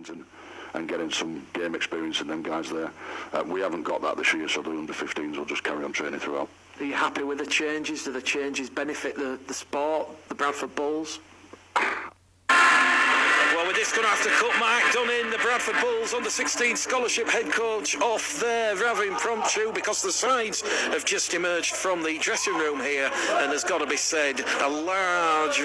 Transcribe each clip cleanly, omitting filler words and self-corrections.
and getting some game experience in them guys there. We haven't got that this year, so the under-15s will just carry on training throughout. Are you happy with the changes? Do the changes benefit the sport, the Bradford Bulls? Well, we're just going to have to cut Mike Dunning, the Bradford Bulls under-16 scholarship head coach, off there rather impromptu, because the sides have just emerged from the dressing room here, and there's got to be said, a large,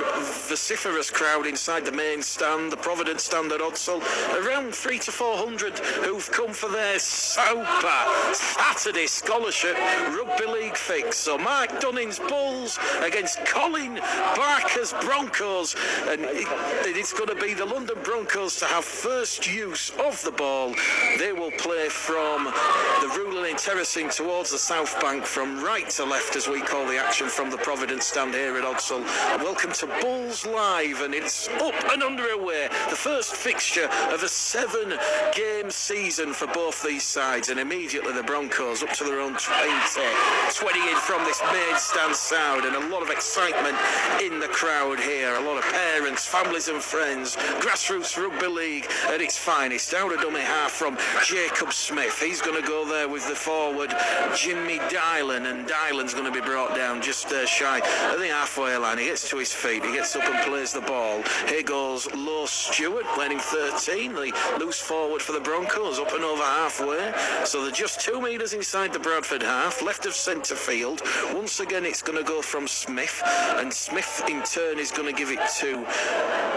vociferous crowd inside the main stand, the Providence stand at Odsall, around 300 to 400 who've come for their Super Saturday scholarship rugby league fix. So Mike Dunning's Bulls against Colin Barker's Broncos, and it's going to be the London Broncos to have first use of the ball. They will play from the Rural Lane terracing towards the south bank, from right to left as we call the action from the Providence stand here at Odsall. Welcome to Bulls Live, and it's up and underway. The first fixture of a 7-game season for both these sides, and immediately the Broncos up to their own 20 in from this main stand sound, and a lot of excitement in the crowd here. A lot of parents, families and friends. Grassroots rugby league at its finest. Out of dummy half from Jacob Smith. He's going to go there with the forward Jimmy Dylan, and Dylan's going to be brought down just shy of the halfway line. He gets to his feet, he gets up and plays the ball. Here goes Lowe Stewart, playing 13, the loose forward for the Broncos, up and over halfway. So they're just 2 metres inside the Bradford half, left of centre field. Once again it's going to go from Smith, and Smith in turn is going to give it to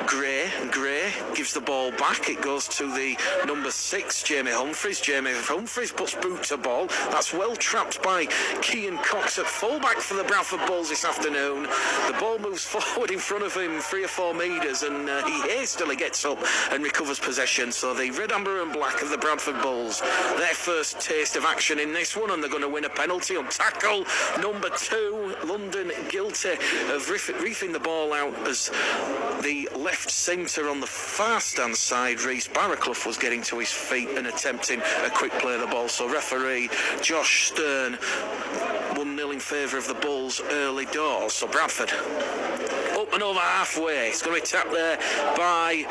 Gray. Gray gives the ball back. It goes to the number 6, Jamie Humphreys. Jamie Humphreys puts boot to ball. That's well trapped by Kean Cox at fullback for the Bradford Bulls this afternoon. The ball moves forward in front of him 3 or 4 metres, and he hastily gets up and recovers possession. So the red, amber and black of the Bradford Bulls, their first taste of action in this one, and they're going to win a penalty on tackle number 2. London guilty of reefing the ball out as the left centre on the far stand side, Rhys Barraclough, was getting to his feet and attempting a quick play of the ball. So referee Josh Stern 1-0 in favour of the Bulls early doors. So Bradford up and over halfway. It's going to be tapped there by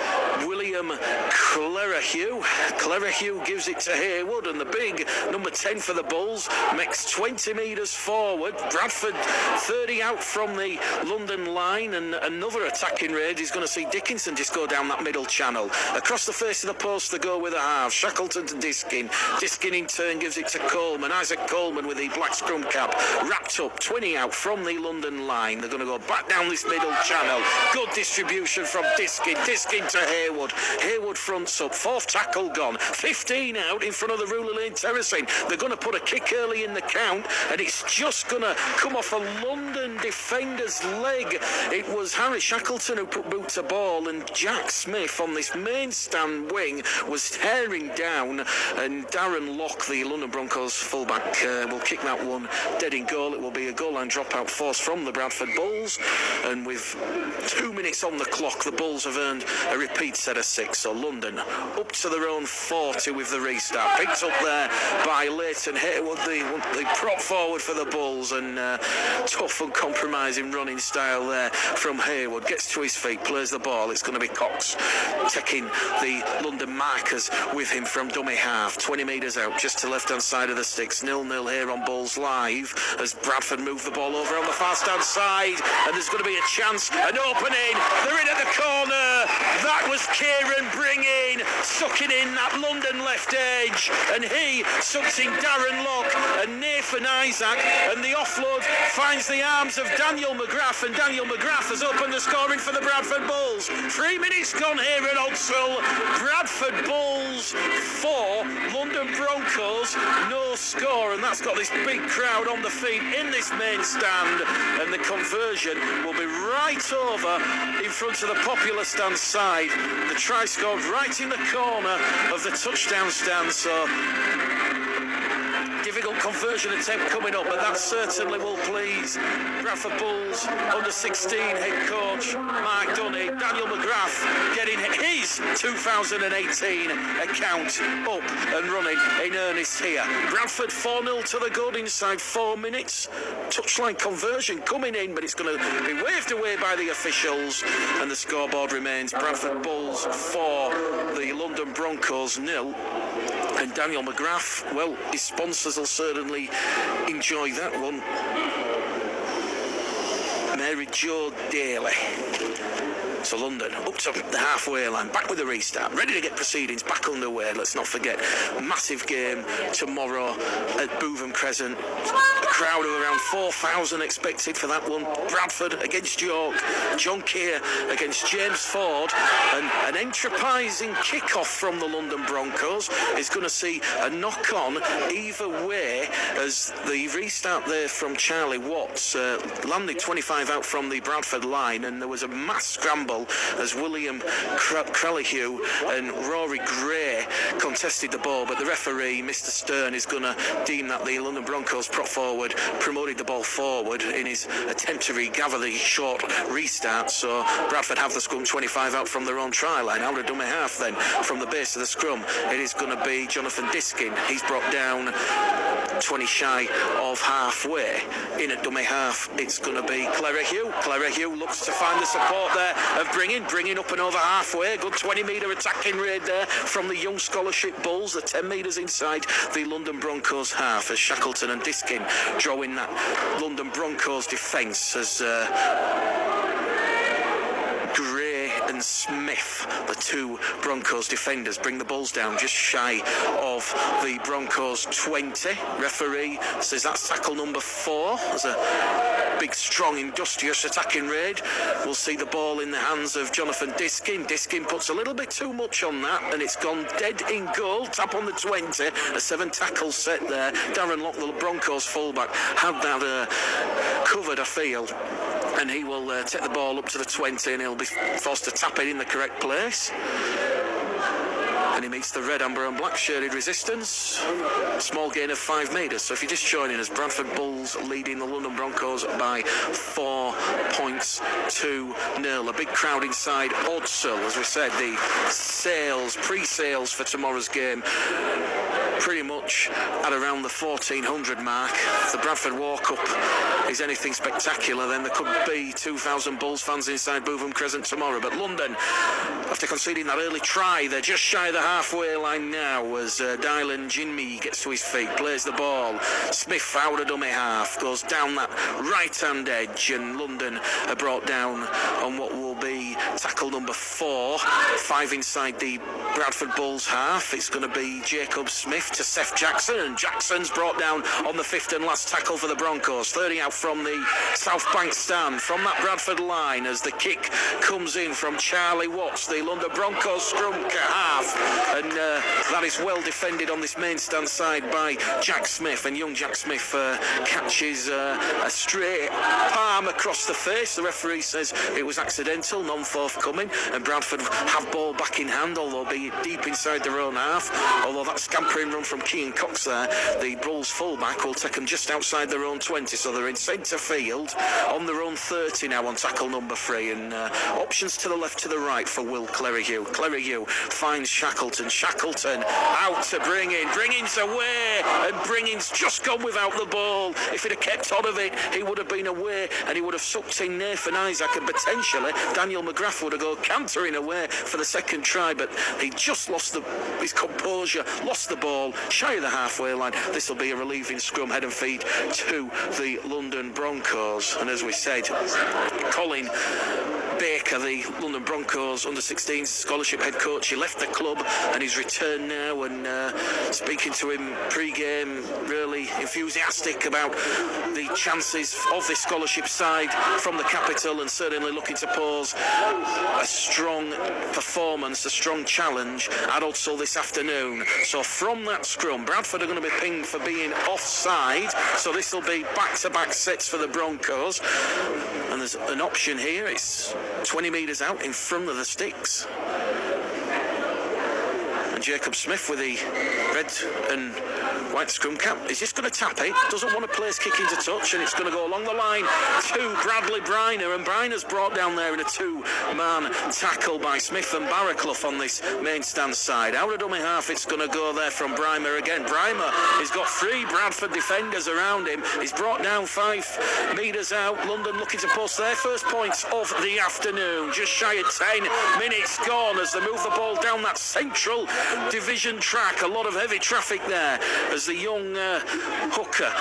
William Clerahue. Clerahue gives it to Haywood, and the big number 10 for the Bulls makes 20 metres forward. Bradford 30 out from the London line, and another attacking raid is going to see Dickinson just go down that middle channel. Across the face of the post they go with a half. Shackleton to Diskin. Diskin in turn gives it to Coleman. Isaac Coleman with the black scrum cap wrapped up, 20 out from the London line. They're going to go back down this middle channel. Good distribution from Diskin. Diskin to Haywood. Haywood fronts up. 4th tackle gone. 15 out in front of the Ruler Lane terracing. They're going to put a kick early in the count, and it's just going to come off a London defender's leg. It was Harry Shackleton who put boot to ball, and Jack Smith on this main stand wing was tearing down, and Darren Locke, the London Broncos fullback, will kick that one dead in goal. It will be a goal line dropout force from the Bradford Bulls, and with 2 minutes on the clock, the Bulls have earned a repeat set of 6. So London up to their own 40 with the restart. Picked up there by Leighton Haywood, the prop forward for the Bulls, and tough and compromising running style there from Haywood. Gets to his feet, plays the ball. It's going to be Cox taking the London markers with him from dummy half. 20 metres out, just to left-hand side of the sticks. 0-0 here on Bulls Live as Bradford move the ball over on the far-stand side, and there's going to be a chance, an opening. They're in at the corner. That was Kieran bringing, sucking in that London left edge, and he sucks in Darren Locke and Nathan Isaac, and the offload finds the arms of Daniel McGrath, and Daniel McGrath has opened the scoring for the Bradford Bulls. 3 minutes gone here at Odsall. Bradford Bulls 4, London Broncos no score, and that's got this big crowd on the feet in this main stand, and the conversion will be right over in front of the popular stand side. The try scored right in the corner of the touchdown stand, so difficult conversion attempt coming up, but that certainly will please Bradford Bulls under-16 head coach Mark Dunny. Daniel McGrath getting his 2018 account up and running in earnest here. Bradford 4-0 to the good inside 4 minutes. Touchline conversion coming in, but it's going to be waved away by the officials, and the scoreboard remains Bradford Bulls 4, the London Broncos 0. And Daniel McGrath, well, his sponsors will certainly enjoy that one. Mary Jo Daly. So London up to the halfway line, back with the restart, ready to get proceedings back underway. Let's not forget, massive game tomorrow at Bootham Crescent. A crowd of around 4,000 expected for that one. Bradford against York, John Keir against James Ford, and an enterprising kick-off from the London Broncos is going to see a knock-on either way, as the restart there from Charlie Watts landed 25 out from the Bradford line, and there was a mass scramble as William Crellihew and Rory Gray contested the ball, but the referee, Mr. Stern, is going to deem that the London Broncos prop forward promoted the ball forward in his attempt to regather the short restart. So Bradford have the scrum 25 out from their own try line. Out of dummy half then from the base of the scrum, it is going to be Jonathan Diskin. He's brought down 20 shy of halfway. In at dummy half, it's going to be Clerahue. Clerahue looks to find the support there of bringing up and over halfway. Good 20-metre attacking raid there from the Young Scholarship Bulls. The 10 metres inside the London Broncos half as Shackleton and Diskin drawing that London Broncos defence as Gray and Smith, the two Broncos defenders, bring the Bulls down just shy of the Broncos 20. Referee says that's tackle number 4. There's a big, strong, industrious attacking raid. We'll see the ball in the hands of Jonathan Diskin. Diskin puts a little bit too much on that, and it's gone dead in goal. Tap on the 20. A 7 tackle set there. Darren Locke, the Broncos fullback, had that covered, I feel. And he will take the ball up to the 20, and he'll be forced to tap it in the correct place. And he meets the red, amber and black shaded resistance. Small gain of 5 metres. So if you're just joining us, Bradford Bulls leading the London Broncos by 4 points to 0. A big crowd inside Odsall. As we said, the pre-sales for tomorrow's game pretty much at around the 1,400 mark. If the Bradford walk-up is anything spectacular, then there could be 2,000 Bulls fans inside Bootham Crescent tomorrow. But London, after conceding that early try, they're just shy of the halfway line now as Dylan Jinmi gets to his feet, plays the ball. Smith out of dummy half, goes down that right-hand edge, and London are brought down on what will be tackle number 4. 5 inside the Bradford Bulls half. It's going to be Jacob Smith to Seth Jackson, and Jackson's brought down on the 5th and last tackle for the Broncos. 30 out from the South Bank stand from that Bradford line as the kick comes in from Charlie Watts, the London Broncos scrum half, and that is well defended on this main stand side by Jack Smith, and young Jack Smith catches a straight palm across the face. The referee says it was accidental, non-forthcoming, and Bradford have ball back in hand, although be deep inside their own half. Although that scampering run from Keane Cox there, the Bulls fullback will take them just outside their own 20, so they're in centre field on their own 30 now on tackle number 3, and options to the left, to the right for Will Clerahue. Clerahue finds Shackleton. Shackleton out to Bringing's away, and Bringing's just gone without the ball. If he'd have kept on of it, he would have been away, and he would have sucked in Nathan Isaac, and potentially Daniel McGrath would have gone cantering away for the second try, but he just lost his composure, lost the ball shy of the halfway line. This will be a relieving scrum, head and feet to the London Broncos. And as we said, Colin Baker, the London Broncos under-16 scholarship head coach, he left the club and he's returned now, and speaking to him pre-game, really enthusiastic about the chances of this scholarship side from the capital, and certainly looking to pose a strong performance, a strong challenge at Odsall this afternoon. So from that scrum, Bradford are going to be pinged for being offside, so this will be back-to-back sets for the Broncos, and there's an option here. It's 20 metres out in front of the sticks, and Jacob Smith with the red and white scrum cap is just going to tap it, doesn't want to place kick into touch, and it's going to go along the line to Bradley Briner, and Briner's brought down there in a 2-man tackle by Smith and Barraclough on this main stand side. Out of dummy half, it's going to go there from Brimer again. Brimer has got 3 Bradford defenders around him. He's brought down 5 metres out. London looking to post their first points of the afternoon. Just shy of 10 minutes gone as they move the ball down that central division track. A lot of heavy traffic there as the young hooker,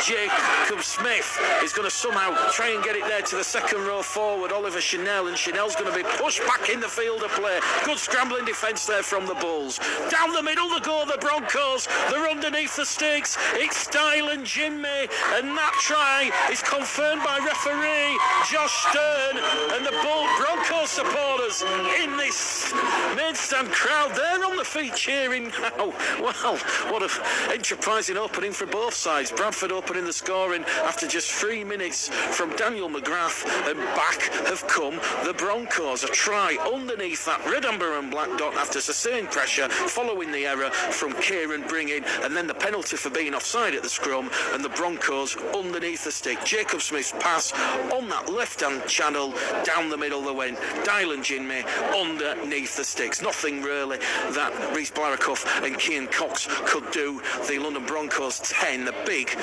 Jacob Smith, is going to somehow try and get it there to the second row forward, Oliver Chanel, and Chanel's going to be pushed back in the field of play. Good scrambling defence there from the Bulls. Down the middle they go, the Broncos. They're underneath the sticks. It's Style and Jimmy, and that try is confirmed by referee Josh Stern, and the Broncos supporters in this main stand crowd, they're on the feet cheering now. Well, what an enterprising opening for both sides. Bradford opening the scoring after just 3 minutes from Daniel McGrath, and back have come the Broncos. A try underneath that red, amber and black dot after sustained pressure following the error from Kieran Bringing, and then the penalty for being offside at the scrum, and the Broncos underneath the stick. Jacob Smith's pass on that left-hand channel, down the middle they went. Dylan Jinmay underneath the sticks. Nothing really that Rhys Blarakoff and Cian Cox could do. The London Broncos 10, the big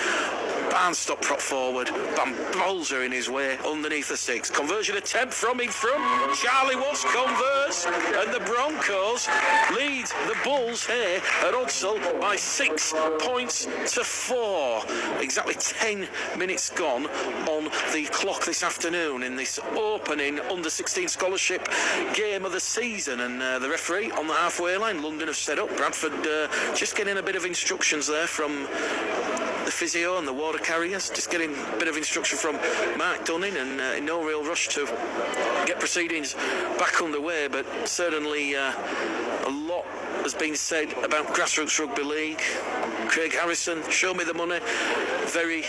Barnstop prop forward, Bambolza in his way underneath the sticks. Conversion attempt from in front. Charlie Watts converts, and the Broncos lead the Bulls here at Odsal by 6 points to 4. Exactly 10 minutes gone on the clock this afternoon in this opening under-16 scholarship game of the season, and the referee on the halfway line. London have set up. Bradford just getting a bit of instructions there from the physio and the water carriers, just getting a bit of instruction from Mark Dunning, and in no real rush to get proceedings back underway, but certainly a lot has been said about grassroots rugby league. Craig Harrison, show me the money, very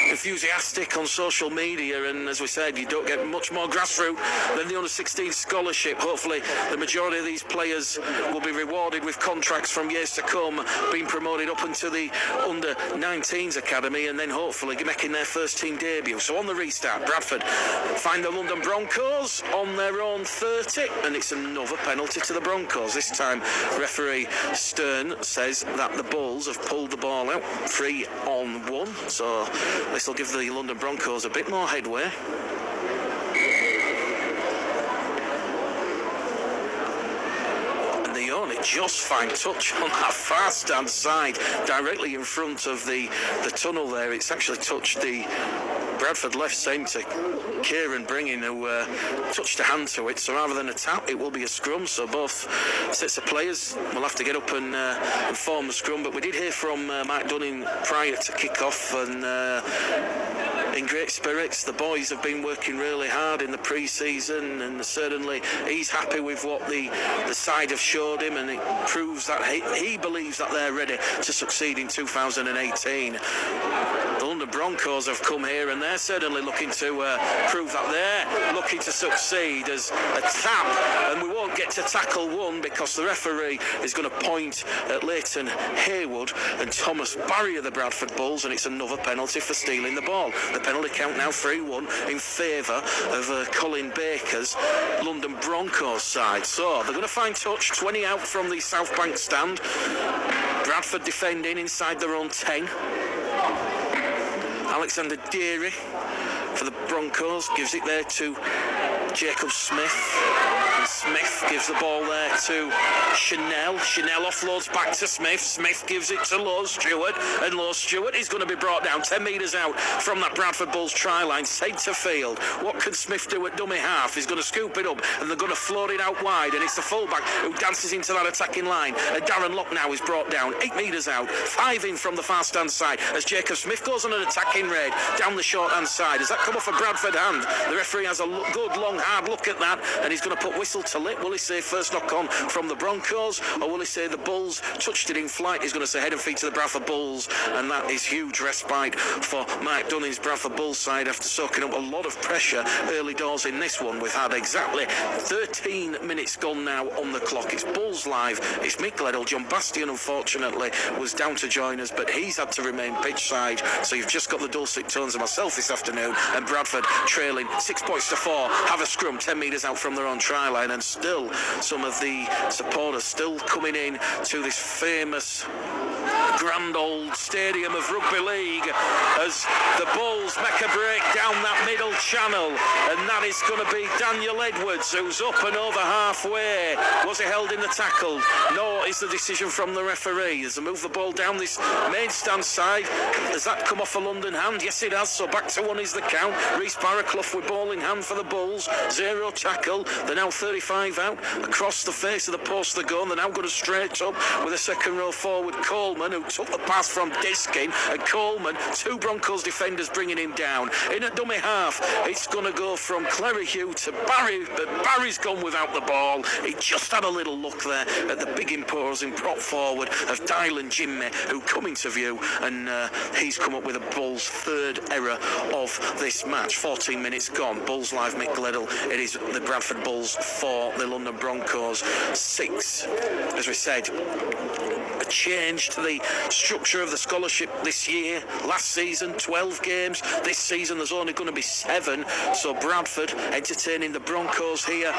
enthusiastic on social media, and as we said, you don't get much more grassroots than the under-16 scholarship. Hopefully the majority of these players will be rewarded with contracts from years to come, being promoted up into the under-19s academy, and then hopefully making their first team debut. So on the restart, Bradford find the London Broncos on their own 30, and it's another penalty to the Broncos. This time referee Stern says that the Bulls have pulled the ball out 3-on-1, so this will give the London Broncos a bit more headway. And they only just find touch on that far stand side, directly in front of the tunnel there. It's actually touched the Bradford left centre, Kieran Bringing, who touched a hand to it, so rather than a tap it will be a scrum, so both sets of players will have to get up and form a scrum. But we did hear from Mark Dunning prior to kick-off, and in great spirits. The boys have been working really hard in the pre-season, and certainly he's happy with what the side have showed him, and it proves that he believes that they're ready to succeed in 2018. The London Broncos have come here, and they're certainly looking to prove that they're looking to succeed as a tap, and we won't get to tackle one because the referee is going to point at Leighton Haywood and Thomas Barry of the Bradford Bulls, and it's another penalty for stealing the ball. The penalty count now 3-1 in favour of Colin Baker's London Broncos side. So they're going to find touch, 20 out from the South Bank stand. Bradford defending inside their own 10. Alexander Deary for the Broncos gives it there to Jacob Smith, and Smith gives the ball there to Chanel. Chanel offloads back to Smith. Smith gives it to Lowe Stewart, and Lowe Stewart is going to be brought down 10 metres out from that Bradford Bulls try line, centre field. What can Smith do at dummy half? He's going to scoop it up, and they're going to float it out wide, and it's the fullback who dances into that attacking line, and Darren Locke now is brought down 8 metres out, 5 in from the far stand side as Jacob Smith goes on an attacking raid down the short hand side. Does that come off a Bradford hand? The referee has a good long hard look at that, and he's going to put whistle to lip. Will he say first knock on from the Broncos, or will he say the Bulls touched it in flight? He's going to say head and feet to the Bradford Bulls, and that is huge respite for Mike Dunning's Bradford Bulls side after soaking up a lot of pressure early doors in this one. We've had exactly 13 minutes gone now on the clock. It's Bulls Live. It's Mick Gledhill. John Bastian, unfortunately, was down to join us, but he's had to remain pitch side, so you've just got the dulcet tones of myself this afternoon, and Bradford trailing 6 points to 4, have a scrum 10 metres out from their own try line, and still some of the supporters still coming in to this famous grand old stadium of rugby league as the Bulls make a break down that middle channel, and that is going to be Daniel Edwards, who's up and over halfway. Was he held in the tackle? No, is the decision from the referee as they move the ball down this main stand side. Has that come off a London hand? Yes, it has. So back to one is the count. Reece Barraclough with ball in hand for the Bulls. Zero tackle. They're now 35 out. Across the face of the post they go, and they're now going to straight up with a second row forward, Coleman, who took the pass from Diskin, and Coleman, two Broncos defenders bringing him down. In a dummy half, it's going to go from Clerihew to Barry, but Barry's gone without the ball. He just had a little look there at the big imposing prop forward of Dylan Jimmy, who come into view, and he's come up with a Bulls third error of this match. 14 minutes gone. Bulls live, Mick Gledhill. It is the Bradford Bulls 4, the London Broncos 6. As we said, a change to the structure of the scholarship this year. Last season 12 games, this season there's only going to be 7, so Bradford entertaining the Broncos here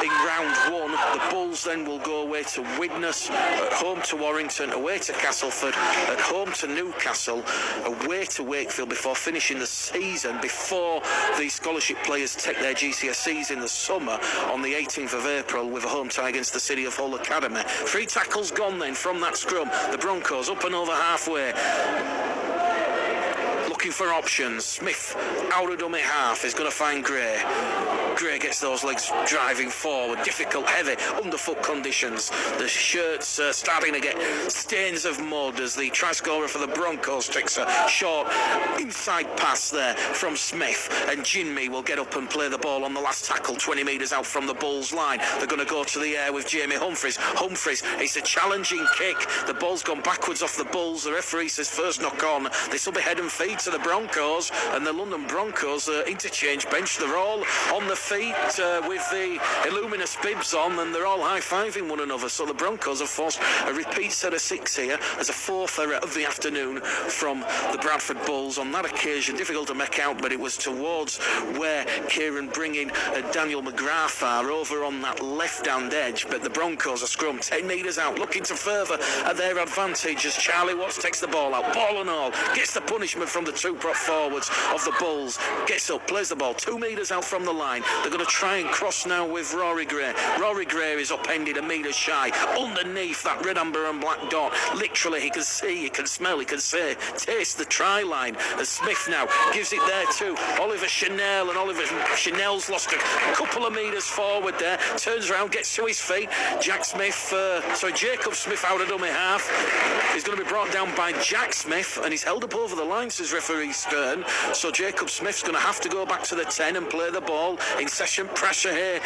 in round 1. The Bulls then will go away to Widnes, at home to Warrington, away to Castleford, at home to Newcastle, away to Wakefield before finishing the season, before the scholarship players take their GCSEs in the summer on the 18th of April with a home tie against the City of Hull Academy. 3 tackles gone then from that scrum. The Broncos up and over halfway, looking for options. Smith out of dummy half is going to find Gray. Gray gets those legs driving forward. Difficult, heavy, underfoot conditions. The shirt's starting to get stains of mud as the try scorer for the Broncos takes a short inside pass there from Smith, and Jinmi will get up and play the ball on the last tackle 20 metres out from the Bulls line. They're going to go to the air with Jamie Humphreys. It's a challenging kick. The ball's gone backwards off the Bulls. The referee says first knock on. This will be head and feet to the Broncos, and the London Broncos interchange bench. They're all on the feet with the Illuminous bibs on, and they're all high-fiving one another. So the Broncos have forced a repeat set of 6 here as a 4th error of the afternoon from the Bradford Bulls. On that occasion, difficult to make out, but it was towards where Kieran bringing Daniel McGrath are, over on that left-hand edge. But the Broncos are scrum 10 metres out, looking to further at their advantage as Charlie Watts takes the ball out, ball and all, gets the punishment from the 2 prop forwards of the Bulls, gets up, plays the ball 2 metres out from the line. They're going to try and cross now with Rory Gray. Rory Gray is upended a metre shy. Underneath that red, amber and black dot, literally he can see, he can smell, he can say, taste the try line as Smith now gives it there to Oliver Chanel, and Oliver Chanel's lost a couple of metres forward there, turns around, gets to his feet. Jacob Smith out of dummy half. He's going to be brought down by Jack Smith, and he's held up over the line, says referee Stern. So Jacob Smith's going to have to go back to the 10 and play the ball. In session, pressure here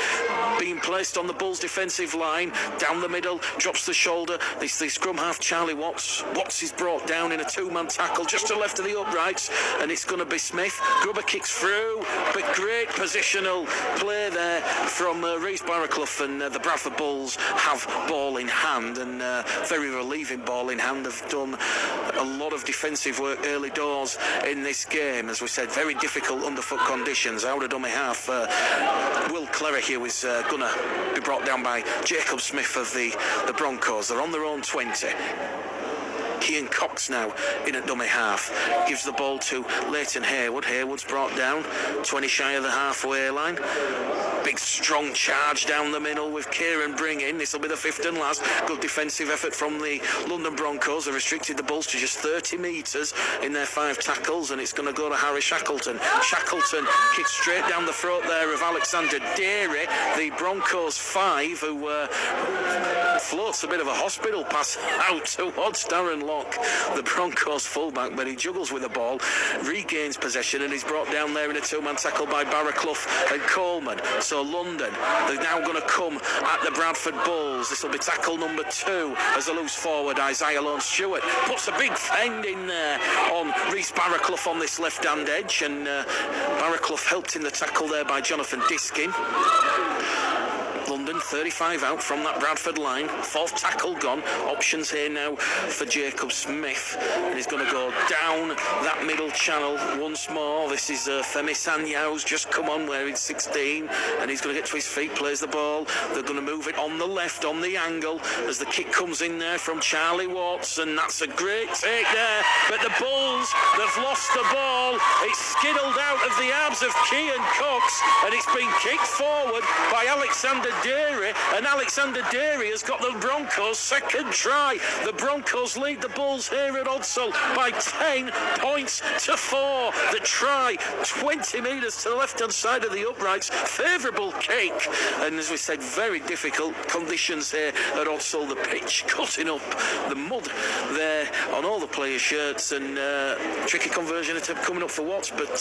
being placed on the Bulls defensive line, down the middle, drops the shoulder. The scrum half Charlie Watts. Watts is brought down in a 2-man tackle just to the left of the uprights, and it's going to be Smith. Grubber kicks through, but great positional play there from Reece Barraclough, and the Bradford Bulls have ball in hand, and very relieving ball in hand. Have done a lot of defensive work early doors in this game. As we said, very difficult underfoot conditions. Out of dummy half, Will Clerihew is going to be brought down by Jacob Smith of the Broncos. They're on their own 20. Cian Cox now in at dummy half, gives the ball to Leighton Haywood. Haywood's brought down 20 shy of the halfway line. Big strong charge down the middle with Kieran bringing. This will be the 5th and last. Good defensive effort from the London Broncos. They restricted the Bulls to just 30 metres in their 5 tackles, and it's going to go to Harry Shackleton. Shackleton kicks straight down the throat there of Alexander Deary, the Broncos 5, who floats a bit of a hospital pass out towards Darren Locke, the Broncos fullback, but he juggles with the ball, regains possession, and he's brought down there in a 2-man tackle by Barraclough and Coleman. So London, they're now going to come at the Bradford Bulls. This will be tackle number 2 as a loose forward, Isaiah Lone Stewart puts a big fend in there on Reece Barraclough on this left-hand edge, and Barraclough helped in the tackle there by Jonathan Diskin. London Sexton, 35 out from that Bradford line. Fourth tackle gone. Options here now for Jacob Smith. And he's going to go down that middle channel once more. This is Femi Sanyau's just come on wearing 16. And he's going to get to his feet, plays the ball. They're going to move it on the left, on the angle, as the kick comes in there from Charlie Watts. And that's a great take there. But the Bulls, they've lost the ball. It's skiddled out of the abs of Kean Cox. And it's been kicked forward by Alexander Derry. And Alexander Derry has got the Broncos' second try. The Broncos lead the Bulls here at Odsal by 10 points to 4. The try, 20 metres to the left-hand side of the uprights. Favourable kick. And as we said, very difficult conditions here at Odsal. The pitch cutting up, the mud there on all the players' shirts, and tricky conversion attempt coming up for Watts, but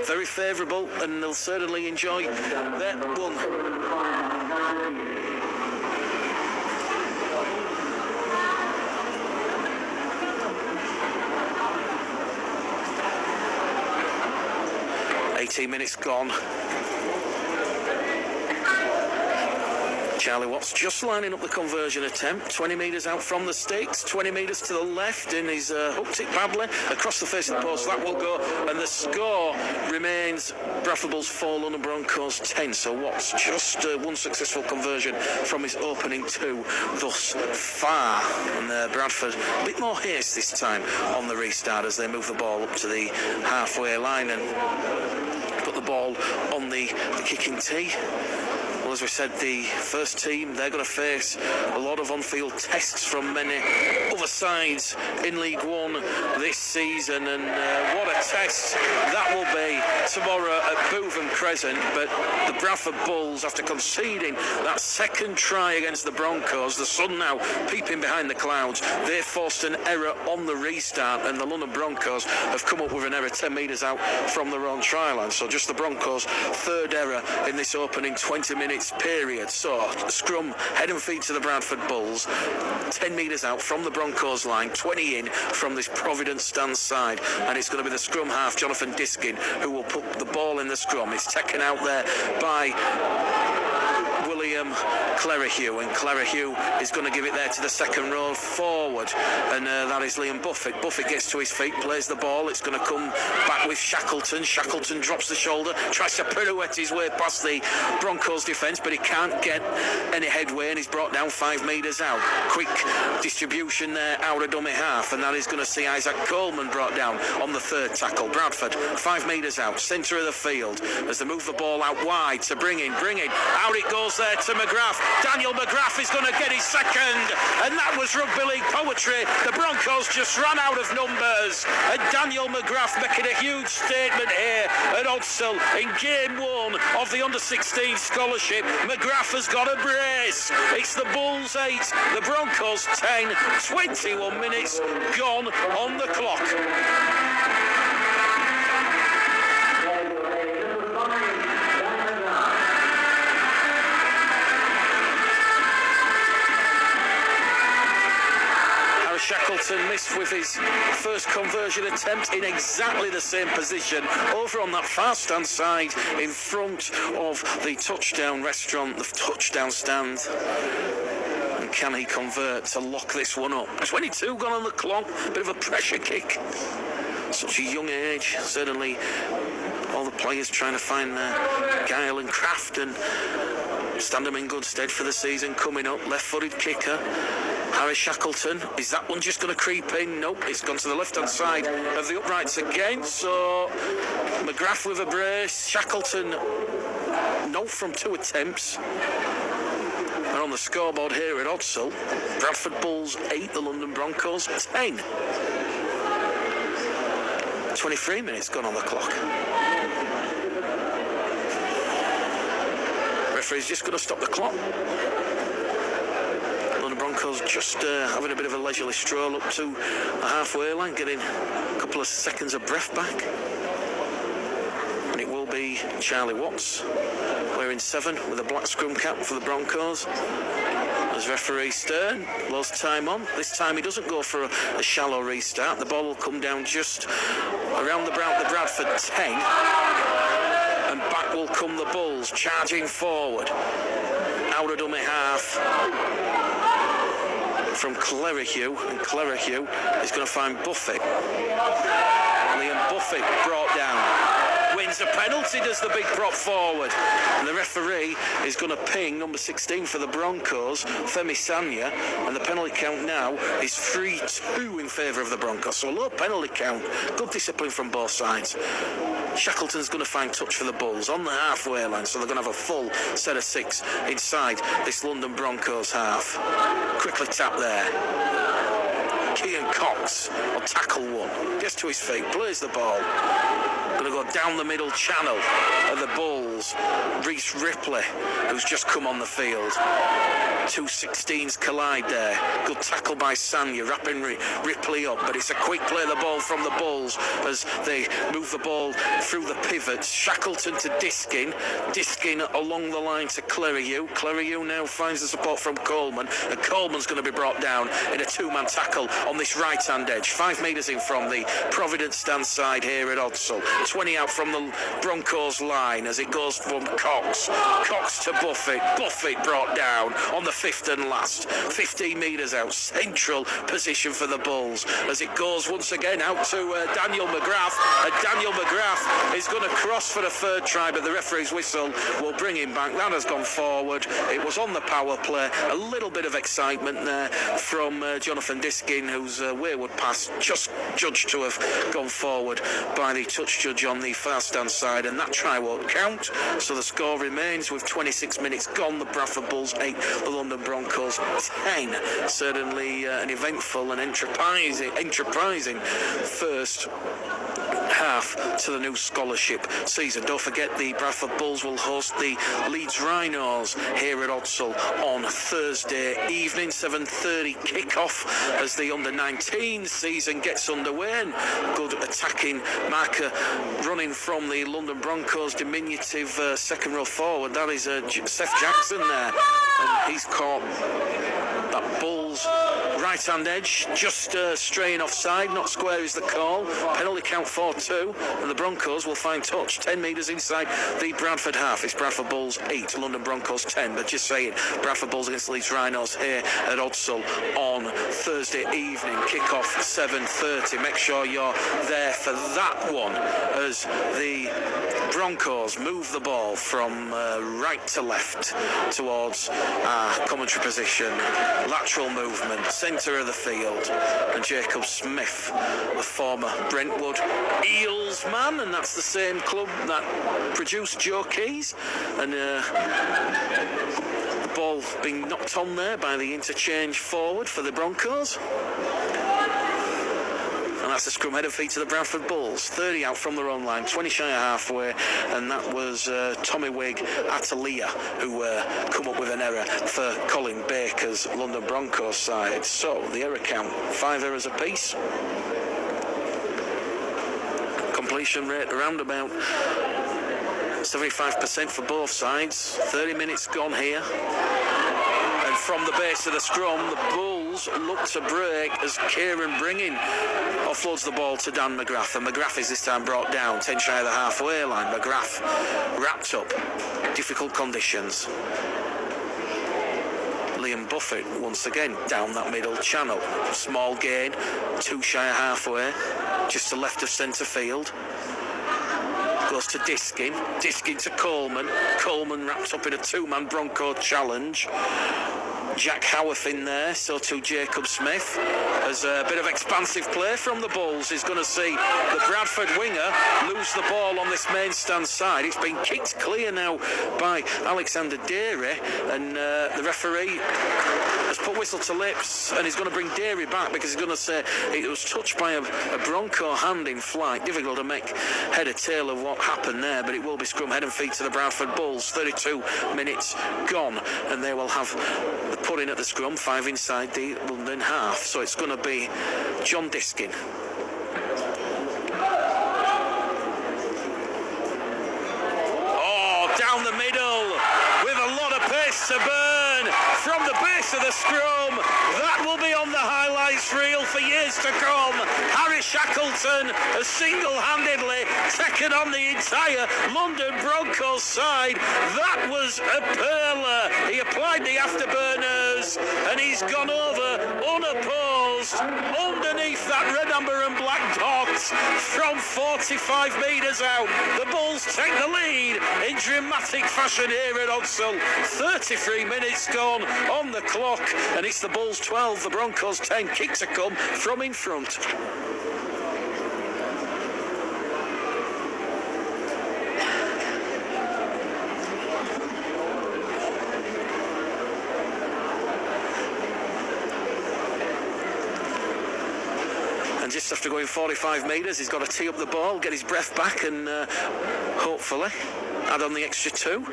very favourable, and they'll certainly enjoy that one. 18 minutes gone. Charlie Watts just lining up the conversion attempt. 20 metres out from the sticks, 20 metres to the left, and he's hooked it badly across the face of the post. That will go, and the score remains Bradford Bulls 4, London Broncos 10. So Watts just one successful conversion from his opening two thus far. And Bradford a bit more haste this time on the restart as they move the ball up to the halfway line and put the ball on the kicking tee. Well, as we said, the first team, they're going to face a lot of on-field tests from many other sides in League One this season, and what a test that will be tomorrow at Bootham Crescent. But the Bradford Bulls, after conceding that second try against the Broncos, the sun now peeping behind the clouds, they forced an error on the restart, and the London Broncos have come up with an error 10 metres out from their own try line. So just the Broncos' third error in this opening 20 minutes period. So scrum, head and feet to the Bradford Bulls, 10 metres out from the Broncos line, 20 in from this Providence stand side, and it's going to be the scrum half, Jonathan Diskin, who will put the ball in the scrum. It's taken out there by William Clerihew, and Clerihew is going to give it there to the second row forward, and that is Liam Buffett. Buffett gets to his feet, plays the ball. It's going to come back with Shackleton. Shackleton drops the shoulder, tries to pirouette his way past the Broncos defence, but he can't get any headway, and he's brought down 5 metres out. Quick distribution there out of dummy half, and that is going to see Isaac Coleman brought down on the third tackle. Bradford 5 metres out, centre of the field, as they move the ball out wide to bring in. Out it goes there to McGrath. Daniel McGrath is going to get his second, and that was rugby league poetry. The Broncos just ran out of numbers, and Daniel McGrath making a huge statement here at Odsal in game 1 of the under-16 scholarship. McGrath has got a brace. It's the Bulls 8, the Broncos 10, 21 minutes gone on the clock. Shackleton missed with his first conversion attempt in exactly the same position over on that far stand side in front of the touchdown restaurant, the touchdown stand. And can he convert to lock this one up? 22 gone on the clock, bit of a pressure kick. Such a young age, certainly all the players trying to find their guile and craft and stand them in good stead for the season coming up. Left-footed kicker Harry Shackleton. Is that one just going to creep in? Nope, it's gone to the left-hand side of the uprights again. So McGrath with a brace. Shackleton, no from 2 attempts. And on the scoreboard here at Odsal, Bradford Bulls 8, the London Broncos 10. 23 minutes gone on the clock. Referee's just going to stop the clock. Broncos just having a bit of a leisurely stroll up to the halfway line, getting a couple of seconds of breath back. And it will be Charlie Watts wearing 7 with a black scrum cap for the Broncos. As referee Stern blows time on. This time he doesn't go for a shallow restart. The ball will come down just around the Bradford 10. And back will come the Bulls, charging forward. out of dummy half from Clerihew, and Clerihew is going to find Buffett. Liam Buffett brought down. Wins a penalty, does the big prop forward. And the referee is going to ping number 16 for the Broncos, Femi Sanya, and the penalty count now is 3-2 in favour of the Broncos. So a low penalty count, good discipline from both sides. Shackleton's going to find touch for the Bulls on the halfway line, so they're going to have a full set of 6 inside this London Broncos half. Quickly tap there. Kean Cox on tackle 1. Gets to his feet, plays the ball. Going to go down the middle channel of the Bulls. Reece Ripley, who's just come on the field. 2 16s collide there. Good tackle by Sanya, wrapping Ripley up, but it's a quick play of the ball from the Bulls as they move the ball through the pivots. Shackleton to Diskin. Diskin along the line to Clerihew. Clerihew now finds the support from Coleman, and Coleman's going to be brought down in a 2-man tackle on this right-hand edge. 5 metres in from the Providence stand side here at Odsall. 20 out from the Broncos line as it goes from Cox. Cox to Buffett. Buffett brought down on the 5th and last. 15 metres out. Central position for the Bulls as it goes once again out to Daniel McGrath. And Daniel McGrath is going to cross for the 3rd try, but the referee's whistle will bring him back. That has gone forward. It was on the power play. A little bit of excitement there from Jonathan Diskin, whose wayward pass just judged to have gone forward by the touch judge on the far stand side, and that try won't count. So the score remains with 26 minutes gone. The Bradford Bulls 8, the London Broncos 10. Certainly an eventful and enterprising first half to the new scholarship season. Don't forget the Bradford Bulls will host the Leeds Rhinos here at Odsall on Thursday evening, 7:30 kick-off as the under-19 season gets underway. And good attacking marker running from the London Broncos diminutive second row forward. That is Seth Jackson there, and he's caught that Bulls right-hand edge, just straying offside, not square is the call. Penalty count 4-2, and the Broncos will find touch 10 metres inside the Bradford half. It's Bradford Bulls 8, London Broncos 10, but just saying, Bradford Bulls against Leeds Rhinos here at Odsall on Thursday evening, kick-off 7:30. Make sure you're there for that one as the Broncos move the ball from right to left towards commentary position. Lateral movement, centre of the field, and Jacob Smith, the former Brentwood Eels man, and that's the same club that produced Joe Keys, and the ball being knocked on there by the interchange forward for the Broncos. And that's the scrum head and feet to the Bradford Bulls. 30 out from their own line, 20 shy of halfway, and that was Tommy Wigg Atalia who come up with an error for Colin Baker's London Broncos side. So the error count, 5 errors apiece. Completion rate around about 75% for both sides. 30 minutes gone here. And from the base of the scrum, the Bulls look to break as Kieran Bringing offloads the ball to Dan McGrath, and McGrath is this time brought down 10 shy of the halfway line. McGrath wrapped up, difficult conditions. Liam Buffett once again down that middle channel, small gain, 2 shy of halfway, just to left of centre field. Goes to Diskin to Coleman. Coleman wrapped up in a 2-man Bronco challenge. Jack Howarth in there, so too Jacob Smith. As a bit of expansive play from the Bulls is going to see the Bradford winger lose the ball on this main stand side. It's been kicked clear now by Alexander Derry, and the referee has put whistle to lips and he's going to bring Derry back because he's going to say it was touched by a Bronco hand in flight. Difficult to make head or tail of what happened there, but it will be scrum head and feet to the Bradford Bulls. 32 minutes gone, and they will have the put in at the scrum, 5 inside the London half. So it's going to be John Diskin. Oh, down the middle with a lot of pace to burn from the base of the scrum. That will be on the highlight it's real for years to come. Harry Shackleton has single-handedly taken on the entire London Broncos side. That was a perler. He applied the afterburners and he's gone over unopposed underneath that red, amber and black dot from 45 metres out. The Bulls take the lead in dramatic fashion here at Odsal. 33 minutes gone on the clock, and it's the Bulls 12, the Broncos 10. Kick to come from in front. And just after going 45 metres, he's got to tee up the ball, get his breath back, and hopefully add on the extra 2.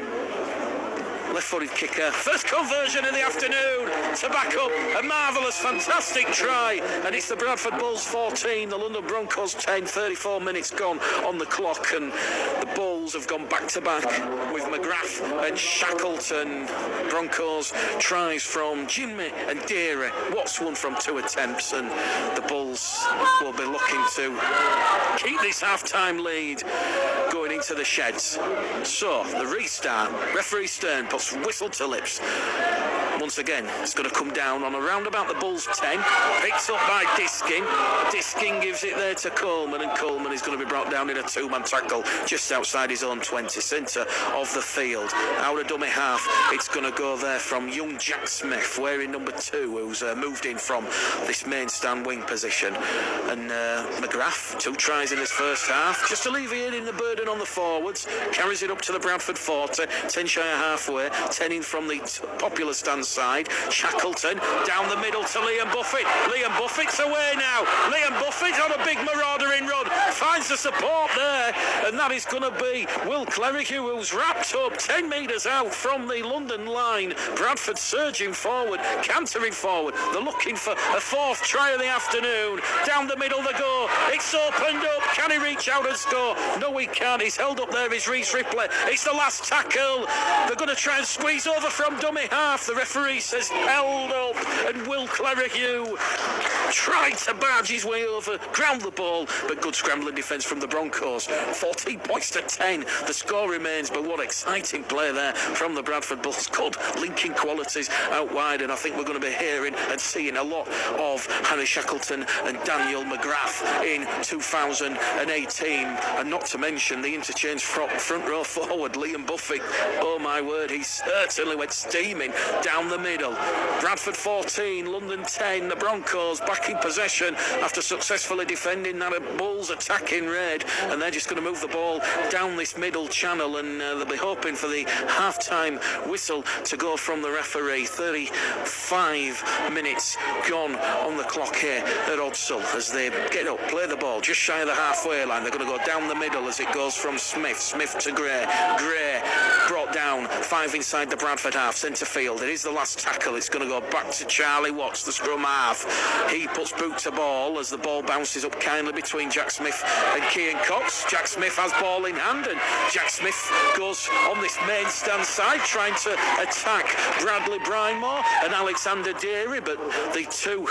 Left-footed kicker, first conversion of the afternoon to back up a marvellous, fantastic try, and it's the Bradford Bulls 14, the London Broncos 10. 34 minutes gone on the clock, and the Bulls have gone back-to-back with McGrath and Shackleton. Broncos tries from Jimmy and Deary. Watts won from 2 attempts, and the Bulls will be looking to keep this half-time lead going into the sheds. So, the restart, referee Stern puts whistle to lips. Once again, it's going to come down on around about the Bulls 10. Picks up by Diskin. Diskin gives it there to Coleman, and Coleman is going to be brought down in a 2-man tackle just outside his own 20, centre of the field. Out of dummy half, it's going to go there from young Jack Smith, wearing number 2, who's moved in from this main stand wing position. And McGrath, 2 tries in this first half, just alleviating the burden on the forwards. Carries it up to the Bradford 40, 10 shy of halfway, 10 in from the popular stand side. Shackleton down the middle to Liam Buffett. Liam Buffett's away now. Liam Buffett on a big maraudering run, finds the support there, and that is going to be Will Clerihew, who's wrapped up 10 metres out from the London line. Bradford surging forward, cantering forward. They're looking for a 4th try of the afternoon. Down the middle they go. It's opened up. Can he reach out and score? No, he can't. He's held up there. Is Reece Ripley. It's the last tackle. They're going to try and squeeze over from dummy half. The referee says held up, and Will Clerihew tried to barge his way over, ground the ball, but good scrambling defence from the Broncos. 14 points to 10. The score remains, but what exciting play there from the Bradford Bulls. Good linking qualities out wide, and I think we're going to be hearing and seeing a lot of Harry Shackleton and Daniel McGrath in 2018, and not to mention the interchange front row forward, Liam Buffett. Oh my word, he certainly went steaming down the middle. Bradford 14, London 10. The Broncos back in possession after successfully defending that. Bulls attacking red, and they're just going to move the ball down this middle channel, and they'll be hoping for the half-time whistle to go from the referee. 35 minutes gone on the clock here at Odsal as they get up, play the ball just shy of the halfway line. They're going to go down the middle as it goes from Smith to Gray. Gray brought down 5 inside the Bradford half, centre field. It is the last tackle. It's going to go back to Charlie Watts, the scrum half. He puts boot to ball as the ball bounces up kindly between Jack Smith and Cian Cox. Jack Smith has ball in hand, and Jack Smith goes on this main stand side trying to attack Bradley Brimore and Alexander Deary, but the 2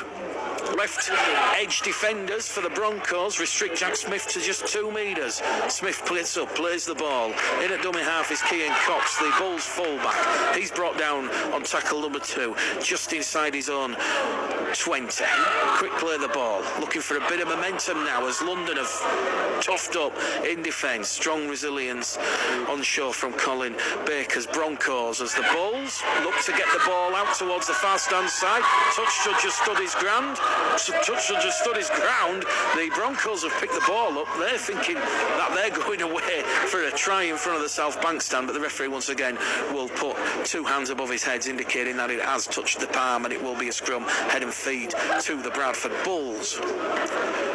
left edge defenders for the Broncos restrict Jack Smith to just 2 metres. Smith plays the ball. In at dummy half is Cian Cox, the Bulls fullback. He's brought down on tackle number 2, just inside his own 20. Quick play the ball, looking for a bit of momentum now as London have toughed up in defence. Strong resilience on show from Colin Baker's Broncos as the Bulls look to get the ball out towards the far stand side. Touch just stood his ground. The Broncos have picked the ball up. They're thinking that they're going away for a try in front of the South Bank stand, but the referee once again will put 2 hands above his head, indicating that it has touched the palm, and it will be a scrum, head and feed to the Bradford Bulls.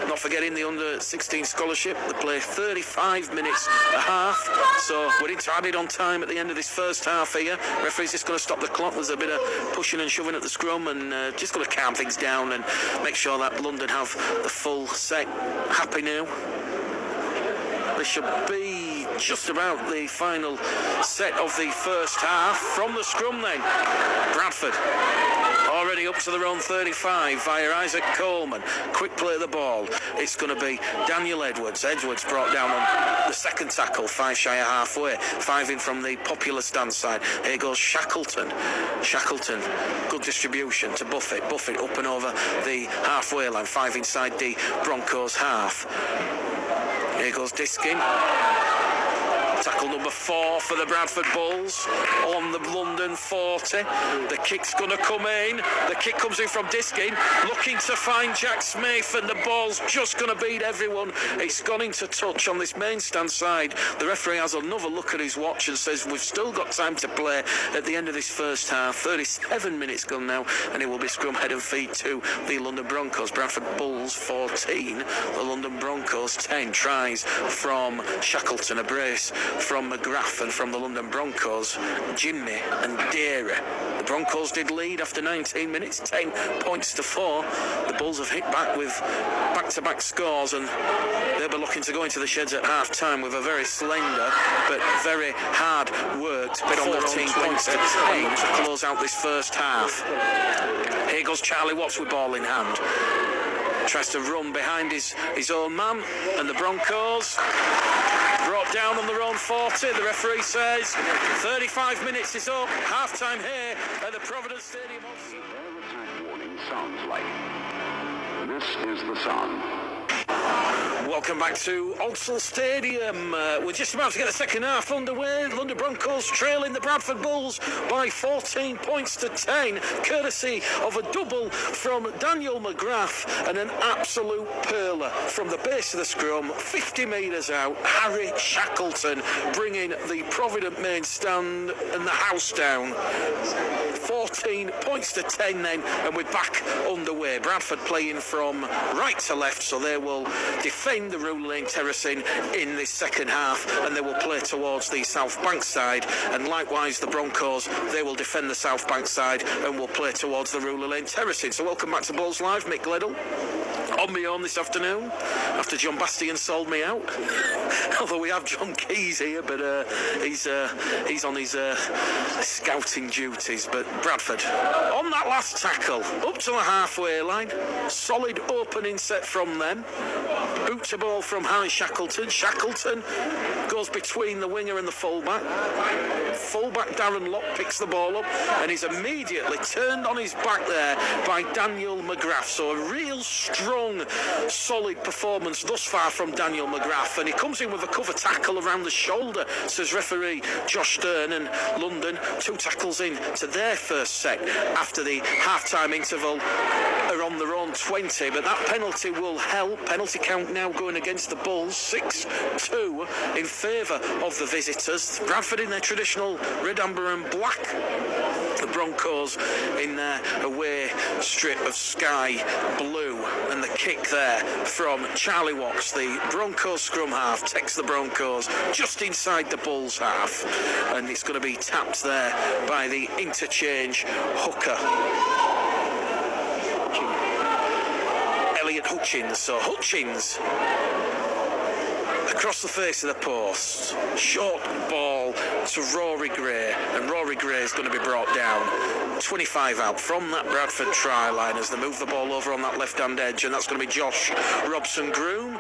Not forgetting the under-16 scholarship. They play 35 minutes a half, so we're into added on time at the end of this first half here. Referee's just going to stop the clock. There's a bit of pushing and shoving at the scrum, and just going to calm things down and make sure that London have the full set. Happy now. There should be just about the final set of the first half. From the scrum then, Bradford already up to their own 35 via Isaac Coleman. Quick play of the ball. It's going to be Daniel Edwards. Edwards brought down on the second tackle, 5 shy of halfway. 5 in from the popular stand side. Here goes Shackleton. Shackleton, good distribution to Buffett. Buffett up and over the halfway line. 5 inside the Broncos half. Here goes Diskin. Tackle number 4 for the Bradford Bulls on the London 40. The kick's going to come in. The kick comes in from Diskin, looking to find Jack Smith, and the ball's just going to beat everyone. It's gone into touch on this main stand side. The referee has another look at his watch and says we've still got time to play at the end of this first half. 37 minutes gone now, and it will be scrum head and feet to the London Broncos. Bradford Bulls 14, the London Broncos 10. Tries from Shackleton, a brace from McGrath, and from the London Broncos, Jimmy and Deere. The Broncos did lead after 19 minutes, 10 points to 4. The Bulls have hit back with back-to-back scores, and they'll be looking to go into the sheds at half-time with a very slender but very hard-worked 14 points to 10 to close out this first half. Here goes Charlie Watts with ball in hand. Tries to run behind his own man, and the Broncos brought down on their own 40. The referee says 35 minutes is up. Half-time here at the Providence Stadium. Their attack warning sounds like. This is the sound. Welcome back to Odsal Stadium. We're just about to get the second half underway. London Broncos trailing the Bradford Bulls by 14 points to 10, courtesy of a double from Daniel McGrath and an absolute pearler from the base of the scrum, 50 metres out. Harry Shackleton bringing the Provident main stand and the house down. 14 points to 10 then, and we're back underway. Bradford playing from right to left, so they will defend the Rule Lane terracing in this second half, and they will play towards the South Bank side, and likewise the Broncos, they will defend the South Bank side and will play towards the Rule Lane terracing. So welcome back to Bulls Live. Mick Gledall on my own this afternoon after John Bastian sold me out. Although we have John Keys here, but he's on his scouting duties. But Bradford on that last tackle up to the halfway line, solid opening set from them. Boot to ball from Harry Shackleton. Shackleton goes between the winger and the fullback. Fullback Darren Locke picks the ball up and is immediately turned on his back there by Daniel McGrath. So a real strong, solid performance thus far from Daniel McGrath, and he comes in with a cover tackle around the shoulder, says referee Josh Stern. And London, 2 tackles in to their first set after the half-time interval, are on their own 20, but that penalty will help. Penalty count now going against the Bulls, 6-2 in favour of the visitors. Bradford in their traditional red, amber and black. The Broncos in their away strip of sky blue, and the kick there from Charlie Watts, the Broncos scrum half, takes the Broncos just inside the Bulls half, and it's going to be tapped there by the interchange hooker Elliot Hutchins. So Hutchins across the face of the post, short ball to Rory Gray, and Rory Gray is going to be brought down 25 out from that Bradford try line as they move the ball over on that left-hand edge, and that's going to be Josh Robson-Groom.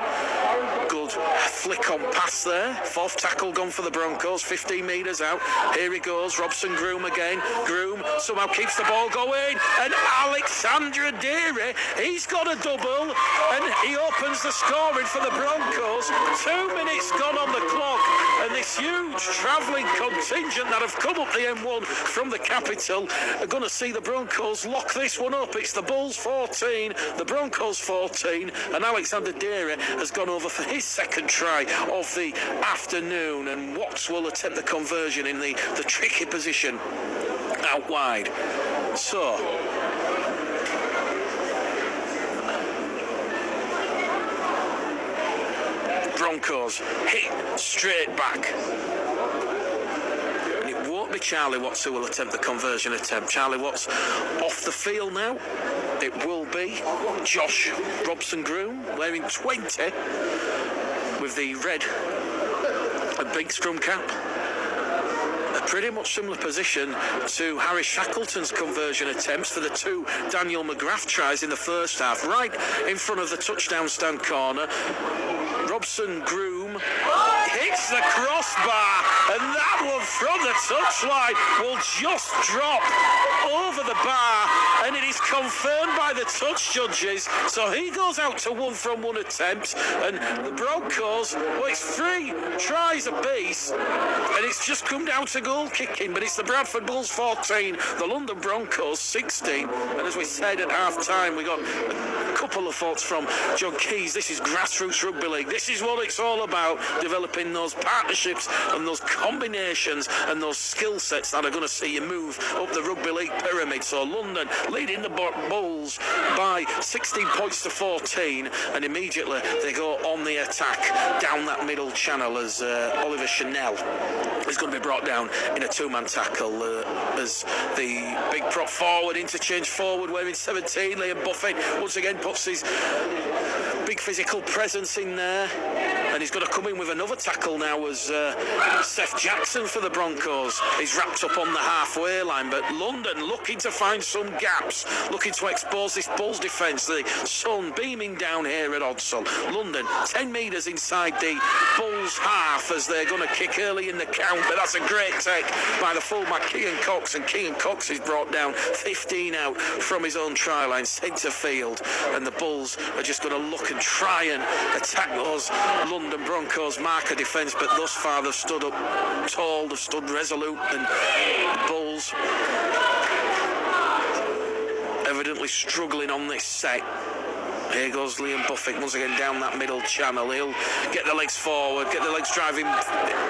Good flick on pass there. 4th tackle gone for the Broncos, 15 metres out. Here he goes, Robson-Groom again. Groom somehow keeps the ball going, and Alexandra Deary, he's got a double, and he opens the scoring for the Broncos. 2 minutes gone on the clock, and this huge travelling contingent that have come up the M1 from the capital are going to see the Broncos lock this one up. It's the Bulls 14, the Broncos 14, and Alexander Deary has gone over for his second try of the afternoon, and Watts will attempt the conversion in the tricky position out wide. So Broncos hit straight back. And it won't be Charlie Watts who will attempt the conversion attempt. Charlie Watts off the field now. It will be Josh Robson-Groom, wearing 20 with the red a big scrum cap. A pretty much similar position to Harry Shackleton's conversion attempts for the 2 Daniel McGrath tries in the first half, right in front of the touchdown stand corner. Robson Groom hits the crossbar, and that one from the touchline will just drop over the bar, and it is confirmed by the touch judges. So he goes out to 1-from-1 attempt, and the Broncos, well, it's 3 tries apiece, and it's just come down to goal kicking. But it's the Bradford Bulls 14, the London Broncos 16, and as we said at half time, we got a couple of thoughts from John Keys. This is grassroots rugby league. This is what it's all about, developing those partnerships and those combinations and those skill sets that are going to see you move up the rugby league pyramid. So London leading the Bulls by 16 points to 14, and immediately they go on the attack down that middle channel as Oliver Chanel is going to be brought down in a 2-man tackle as the big prop forward, interchange forward wearing 17, Liam Buffett once again puts his big physical presence in there, and he's going to come in with another tackle now as Seth Jackson for the Broncos is wrapped up on the halfway line. But London looking to find some gaps, looking to expose this Bulls defence. The sun beaming down here at Odsal. London 10 metres inside the Bulls half as they're going to kick early in the count, but that's a great take by the fullback Keegan Cox, and Keegan Cox is brought down 15 out from his own try line, centre field, and the Bulls are just going to look and try and attack those London Broncos marker defence, but thus far they've stood up tall, they've stood resolute, and the Bulls evidently struggling on this set. Here goes Liam Buffett once again down that middle channel. He'll get the legs forward, get the legs driving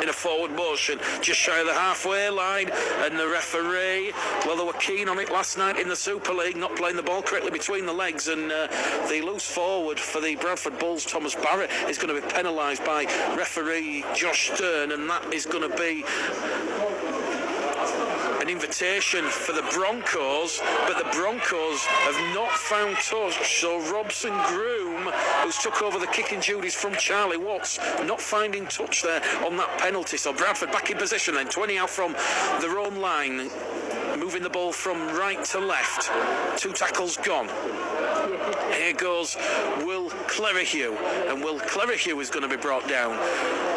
in a forward motion just shy of the halfway line, and the referee, well, they were keen on it last night in the Super League, not playing the ball correctly between the legs, and the loose forward for the Bradford Bulls, Thomas Barrett, is going to be penalised by referee Josh Stern, and that is going to be an invitation for the Broncos, but the Broncos have not found touch. So Robson Groom, who's took over the kicking duties from Charlie Watts, not finding touch there on that penalty. So Bradford back in position then, 20 out from their own line, moving the ball from right to left. 2 tackles gone. Here goes Will Clerihew, and Will Clerihew is going to be brought down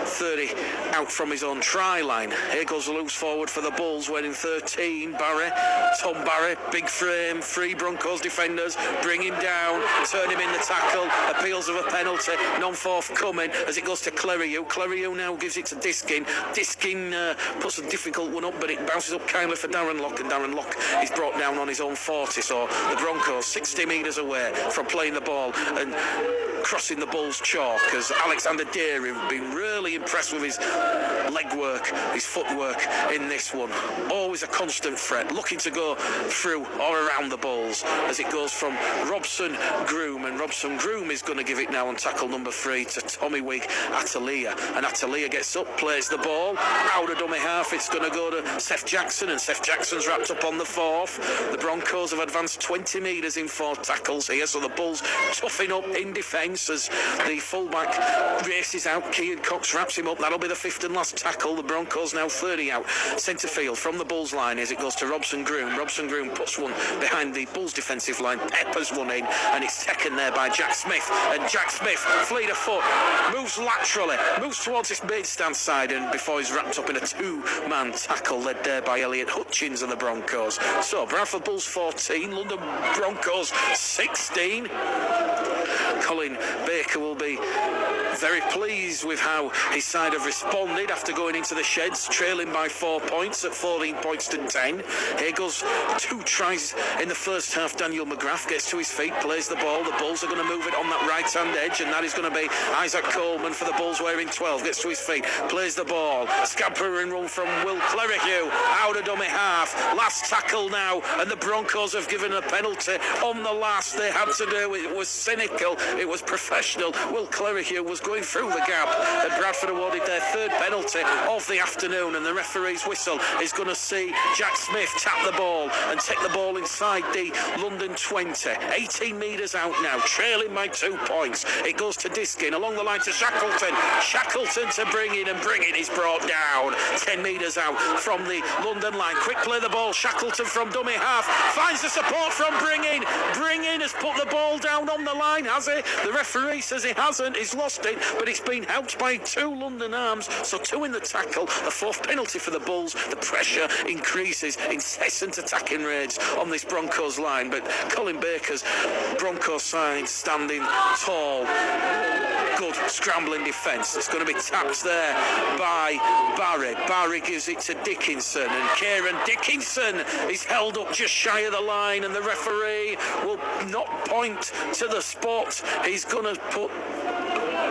30 out from his own try line. Here goes the loose forward for the Bulls wearing 13, Barry, Tom Barry, big frame, 3 Broncos defenders, bring him down, turn him in the tackle, appeals of a penalty, non-forthcoming as it goes to Clerihew. Clerihew now gives it to Diskin. Diskin puts a difficult one up, but it bounces up kindly for Darren Lock, and Darren Lock is brought down on his own 40. So the Broncos 60 metres away from playing the ball and crossing the Bulls' chalk, as Alexander Deary have been really impressed with his legwork, his footwork in this one. Always a constant threat, looking to go through or around the Bulls as it goes from Robson Groom, and Robson Groom is going to give it now on tackle number 3 to Tommy Wig Atalia, and Atalia gets up, plays the ball out of dummy half. It's going to go to Seth Jackson, and Seth Jackson's wrapped up on the 4th. The Broncos have advanced 20 metres in 4 tackles here, so the Bulls toughing up in defence as the fullback races out. Keegan Cox wraps him up. That'll be the 5th and last tackle. The Broncos now 30 out centre field from the Bulls line as it goes to Robson Groom. Robson Groom puts one behind the Bulls defensive line, peppers one in, and it's taken there by Jack Smith, and Jack Smith, fleet of foot, moves laterally, moves towards his main stand side, and before he's wrapped up in a 2-man tackle led there by Elliot Hutchins of the Broncos. So Bradford Bulls 14, London Broncos 16. Colin Baker will be very pleased with how his side have responded after going into the sheds, trailing by 4 points at 14 points to 10. Here goes 2 tries in the first half. Daniel McGrath gets to his feet, plays the ball. The Bulls are going to move it on that right-hand edge, and that is going to be Isaac Coleman for the Bulls wearing 12. Gets to his feet, plays the ball. Scamper and run from Will Clerihew out of dummy half. Last tackle now, and the Broncos have given a penalty on the last. They had to do it. It was cynical It was professional. Will Clerihew was going through the gap, and Bradford awarded their third penalty of the afternoon, and the referee's whistle is going to see Jack Smith tap the ball and take the ball inside the London 20. 18 metres out now, trailing by 2 points. It goes to Diskin, along the line to Shackleton. Shackleton to Bringin, and Bringin is brought down 10 metres out from the London line. Quick play the ball, Shackleton from dummy half, finds the support from Bringin. Bringin has put the ball down on the line, has he? The referee says he hasn't, he's lost it, but it's been helped by 2 London arms, so 2 in the tackle, a 4th penalty for the Bulls. The pressure increases, incessant attacking raids on this Broncos line, but Colin Baker's Broncos side standing tall. Good scrambling defence. It's going to be tapped there by Barry. Barry gives it to Dickinson, and Kieran Dickinson is held up just shy of the line, and the referee will not point to the spot. He's going to put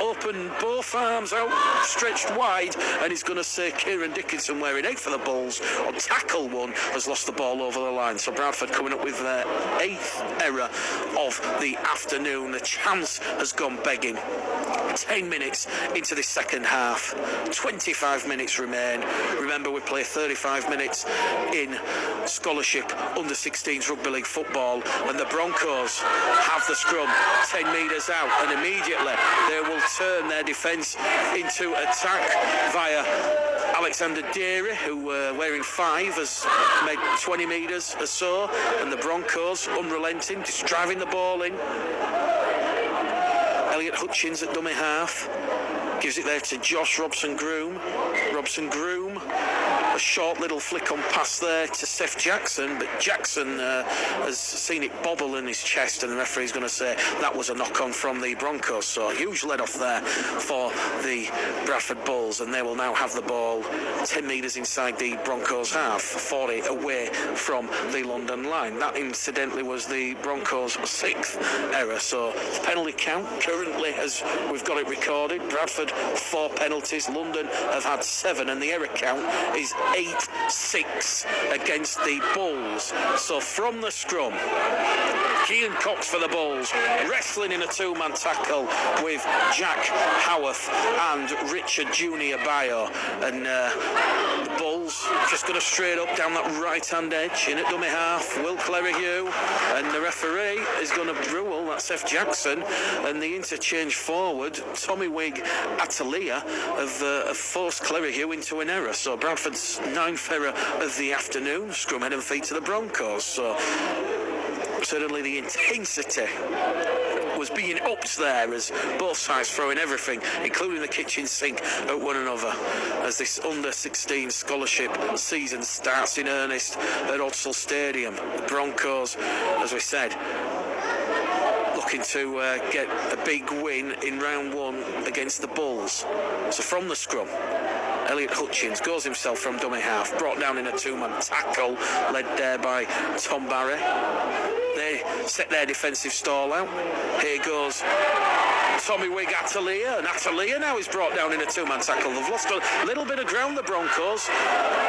open both arms out, stretched wide, and he's going to say Kieran Dickinson, wearing 8 for the Bulls, on tackle 1, has lost the ball over the line. So Bradford coming up with their 8th error of the afternoon. The chance has gone begging. 10 minutes into the second half, 25 minutes remain. Remember, we play 35 minutes in scholarship under 16s rugby league football, and the Broncos have the scrum 10 metres out, and immediately they will turn their defence into attack via Alexander Deary, who wearing 5 has made 20 metres or so, and the Broncos unrelenting, just driving the ball in. Elliot Hutchins at dummy half, gives it there to Josh Robson-Groom. Robson-Groom, a short little flick on pass there to Seth Jackson, but Jackson has seen it bobble in his chest, and the referee's going to say that was a knock-on from the Broncos. So a huge let-off there for the Bradford Bulls, and they will now have the ball 10 metres inside the Broncos half, 40 away from the London line. That incidentally was the Broncos' 6th error. So penalty count currently, as we've got it recorded, Bradford 4 penalties, London have had 7, and the error count is 8-6 against the Bulls. So from the scrum, Kean Cox for the Bulls, wrestling in a 2-man tackle with Jack Howarth and Richard Junior Bayo, and the Bulls just going to straight up down that right-hand edge in at dummy half. Will Clerihew, and the referee is going to rule that's Seth Jackson, and the interchange forward, Tommy Wigg Atalia, have forced Clerihew into an error. So Bradford's 9th error of the afternoon, scrum head and feet to the Broncos. So certainly the intensity was being upped there as both sides throwing everything, including the kitchen sink, at one another as this under-16 scholarship season starts in earnest at Odsal Stadium. The Broncos, as we said, looking to get a big win in round 1 against the Bulls. So from the scrum, Elliot Hutchins goes himself from dummy half, brought down in a 2-man tackle, led there by Tom Barry. They set their defensive stall out. Here goes Tommy Wigg Atalia, and Atalia now is brought down in a 2-man tackle. They've lost a little bit of ground, the Broncos.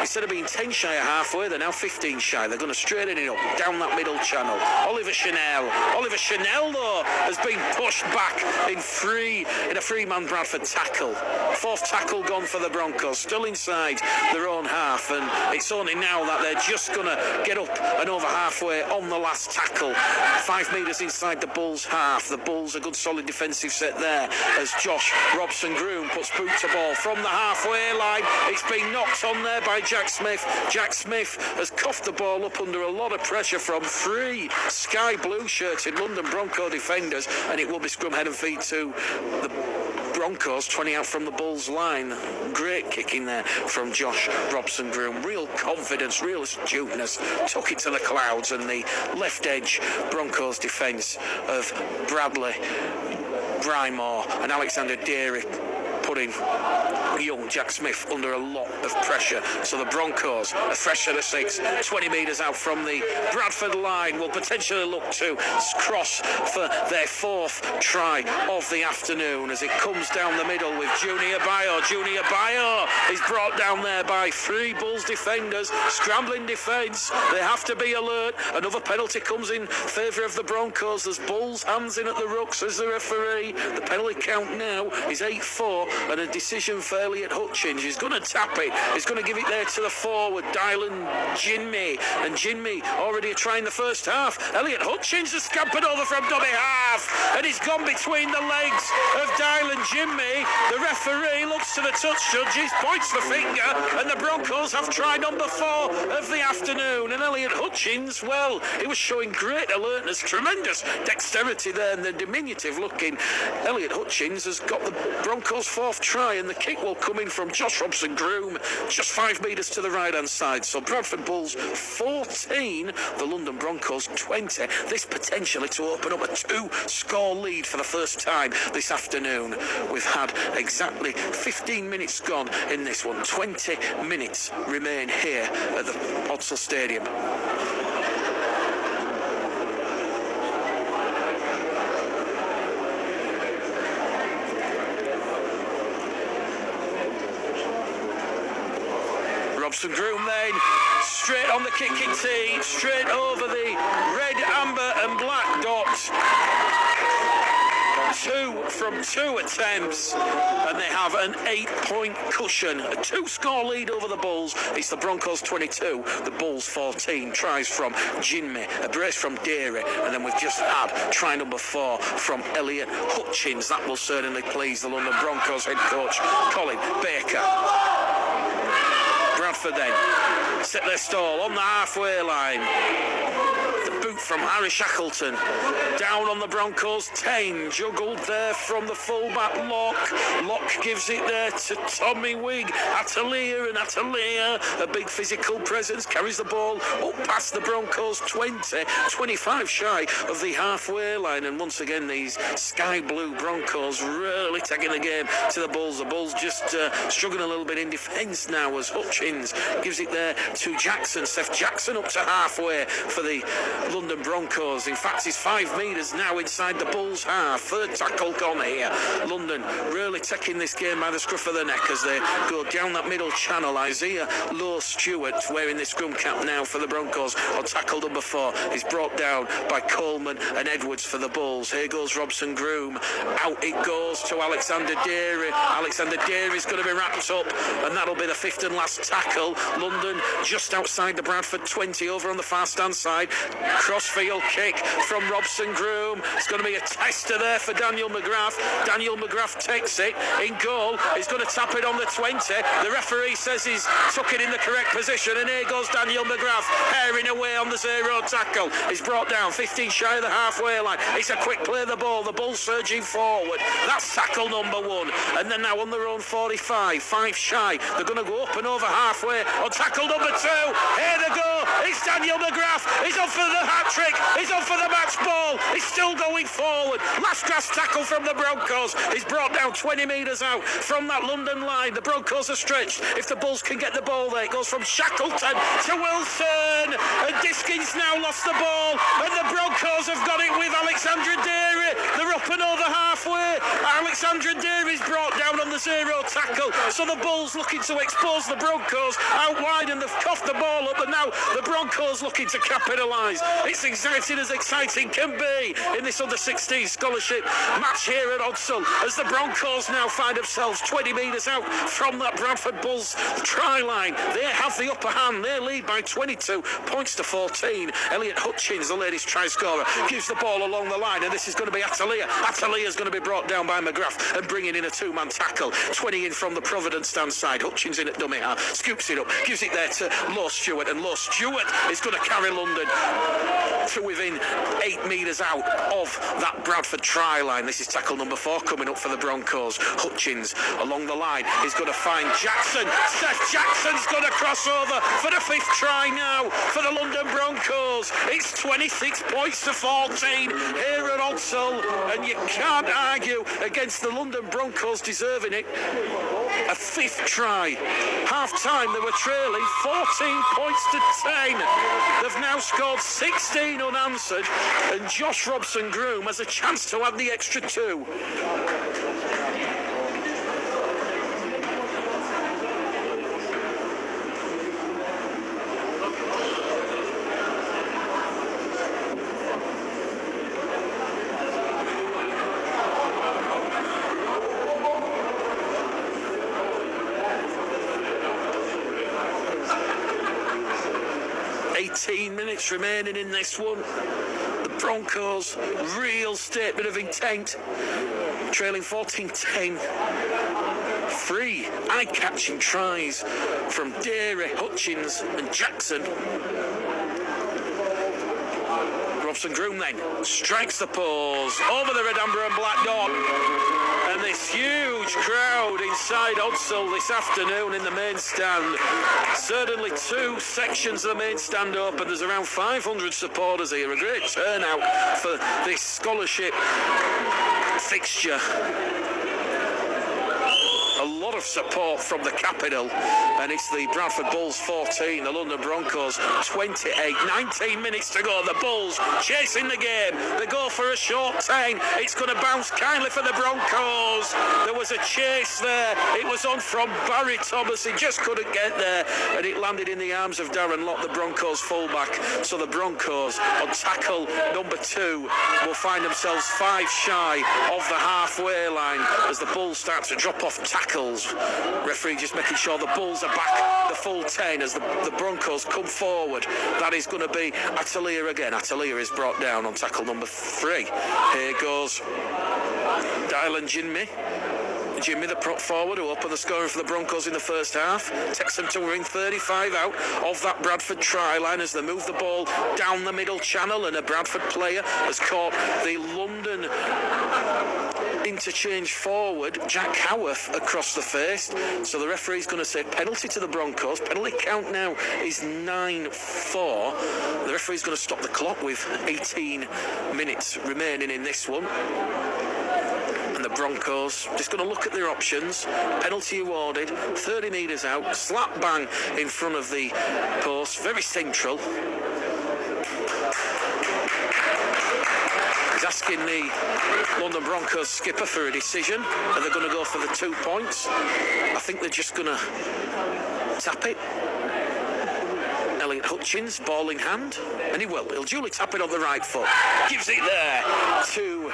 Instead of being 10 shy of halfway, they're now 15 shy. They're going to straighten it up down that middle channel. Oliver Chanel, though, has been pushed back in a 3-man Bradford tackle. 4th tackle gone for the Broncos, still inside their own half, and it's only now that they're just going to get up and over halfway on the last tackle. 5 metres inside the Bulls' half. The Bulls a good solid defensive set there as Josh Robson-Groom puts boot to ball from the halfway line. It's been knocked on there by Jack Smith. Jack Smith has coughed the ball up under a lot of pressure from 3 sky blue shirted London Bronco defenders, and it will be scrum head and feet to the Broncos, 20 out from the Bulls line. Great kicking there from Josh Robson-Groom. Real confidence, real astuteness. Took it to the clouds, and the left edge Broncos defence of Bradley, Brymore and Alexander Deary putting young Jack Smith under a lot of pressure. So the Broncos, a fresh set of 6, 20 metres out from the Bradford line, will potentially look to cross for their 4th try of the afternoon as it comes down the middle with Junior Bayo. Junior Bayo is brought down there by 3 Bulls defenders, scrambling defence. They have to be alert. Another penalty comes in favour of the Broncos. There's Bulls hands in at the ruck, says the referee. The penalty count now is 8-4 and a decision for Elliot Hutchins. He's going to tap it. He's going to give it there to the forward, Dylan Jinmi. And Jinmi already trying the first half. Elliot Hutchins has scampered over from dummy half and he's gone between the legs of Dylan Jinmi. The referee looks to the touch judges, points the finger, and the Broncos have try number 4 of the afternoon. And Elliot Hutchins, well, he was showing great alertness, tremendous dexterity there, and the diminutive looking Elliot Hutchins has got the Broncos' 4th try, and the kick will come in from Josh Robson-Groom, just 5 metres to the right-hand side. So Bradford Bulls 14, the London Broncos 20. This potentially to open up a 2-score lead for the first time this afternoon. We've had exactly 15 minutes gone in this one. 20 minutes remain here at the Odsal Stadium. Robson-Groom then, straight on the kicking tee, straight over the red, amber and black dots. 2 from 2 attempts, and they have an 8-point cushion. A 2-score lead over the Bulls. It's the Broncos 22, the Bulls 14. Tries from Jinmi, a brace from Deary, and then we've just had try number 4 from Elliot Hutchins. That will certainly please the London Broncos head coach, Colin Baker. Bradford then set their stall on the halfway line. The boot from Harry Shackleton down on the Broncos 10, juggled there from the fullback Locke gives it there to Tommy Wigg. Atelier, and Atelier, a big physical presence, carries the ball up past the Broncos 20, 25 shy of the halfway line, and once again these sky blue Broncos really taking the game to the Bulls. The Bulls just struggling a little bit in defence now as Hutchins gives it there to Jackson. Seth Jackson up to halfway for the London Broncos. In fact, he's 5 metres now inside the Bulls' half. 3rd tackle gone here. London really taking this game by the scruff of the neck as they go down that middle channel. Isaiah Lowe-Stewart wearing the scrum cap now for the Broncos on tackle number 4. He's brought down by Coleman and Edwards for the Bulls. Here goes Robson-Groom. Out it goes to Alexander Deary. Alexander Deary's going to be wrapped up, and that'll be the 5th and last tackle. London just outside the Bradford 20 over on the far stand side. Crossfield kick from Robson-Groom. It's going to be a tester there for Daniel McGrath. Daniel McGrath takes it in goal. He's going to tap it on the 20. The referee says he's took it in the correct position, and here goes Daniel McGrath herring away on the 0 tackle. He's brought down 15 shy of the halfway line. It's a quick play of the ball. The Bulls surging forward. That's tackle number 1. And then now on their own 45, 5 shy. They're going to go up and over halfway on tackle number 2. Here they go. It's Daniel McGrath. He's on for the hat-trick. He's on for the match ball. He's still going forward. Last grass tackle from the Broncos. He's brought down 20 metres out from that London line. The Broncos are stretched. If the Bulls can get the ball there, it goes from Shackleton to Wilson. And Diskins now lost the ball. And the Broncos have got it with Alexandra Deary. They're up and over halfway. Alexandra Deary's brought down on the 0 tackle. So the Bulls looking to expose the Broncos out wide, and they've coughed the ball up, and now the Broncos looking to capitalise. It's exciting as exciting can be in this under-16 scholarship match here at Odsal, as the Broncos now find themselves 20 metres out from that Bradford Bulls try line. They have the upper hand. They lead by 22 points to 14. Elliot Hutchins, the latest try scorer, gives the ball along the line, and this is going to be Atelier. Atelier is going to be brought down by McGrath and bringing in a 2-man tackle. 20 in from the Providence stand side. Hutchins in at dummy half, scoops it up, gives it there to Lowe-Stewart, and Lowe-Stewart is going to carry London to within 8 metres out of that Bradford try line. This is tackle number 4 coming up for the Broncos. Hutchins along the line is going to find Jackson. Seth Jackson's going to cross over for the 5th try now for the London Broncos. It's 26 points to 14 here at Odsal, and you can't argue against the London Broncos deserving it. A fifth try. Half-time, they were trailing 14 points to 10. They've now scored 16 unanswered, and Josh Robson-Groom has a chance to add the extra 2. Minutes remaining in this one. The Broncos, real statement of intent, trailing 14-10. 3 eye-catching tries from Deary, Hutchins and Jackson. Robson-Groom then strikes the pause over the red, amber and black dot. And this huge crowd inside Odsall this afternoon in the main stand. Certainly 2 sections of the main stand open. There's around 500 supporters here. A great turnout for this scholarship fixture. A lot of support from the capital, and it's the Bradford Bulls 14, the London Broncos 28. 19 minutes to go. The Bulls chasing the game. They go for a short 10. It's going to bounce kindly for the Broncos. There was a chase there. It was on from Barry Thomas. He just couldn't get there, and it landed in the arms of Darren Lott, the Broncos fullback. So the Broncos on tackle number 2 will find themselves 5 shy of the halfway line as the Bulls start to drop off tackles. Referee just making sure the Bulls are back the full 10 as the Broncos come forward. That is going to be Atelier again. Atelier is brought down on tackle number 3. Here goes Dylan Jinmi. Jimmy, the prop forward, who opened the scoring for the Broncos in the first half, takes them to ring 35 out of that Bradford try line as they move the ball down the middle channel, and a Bradford player has caught the London interchange forward, Jack Howarth, across the face. So the referee's going to say penalty to the Broncos. Penalty count now is 9-4. The referee's going to stop the clock with 18 minutes remaining in this one. And the Broncos just going to look at their options. Penalty awarded, 30 metres out, slap bang in front of the post, very central. He's asking the London Broncos skipper for a decision, and they're going to go for the 2 points. I think they're just going to tap it. Elliot Hutchins, ball in hand, and he will. He'll duly tap it on the right foot. Gives it there to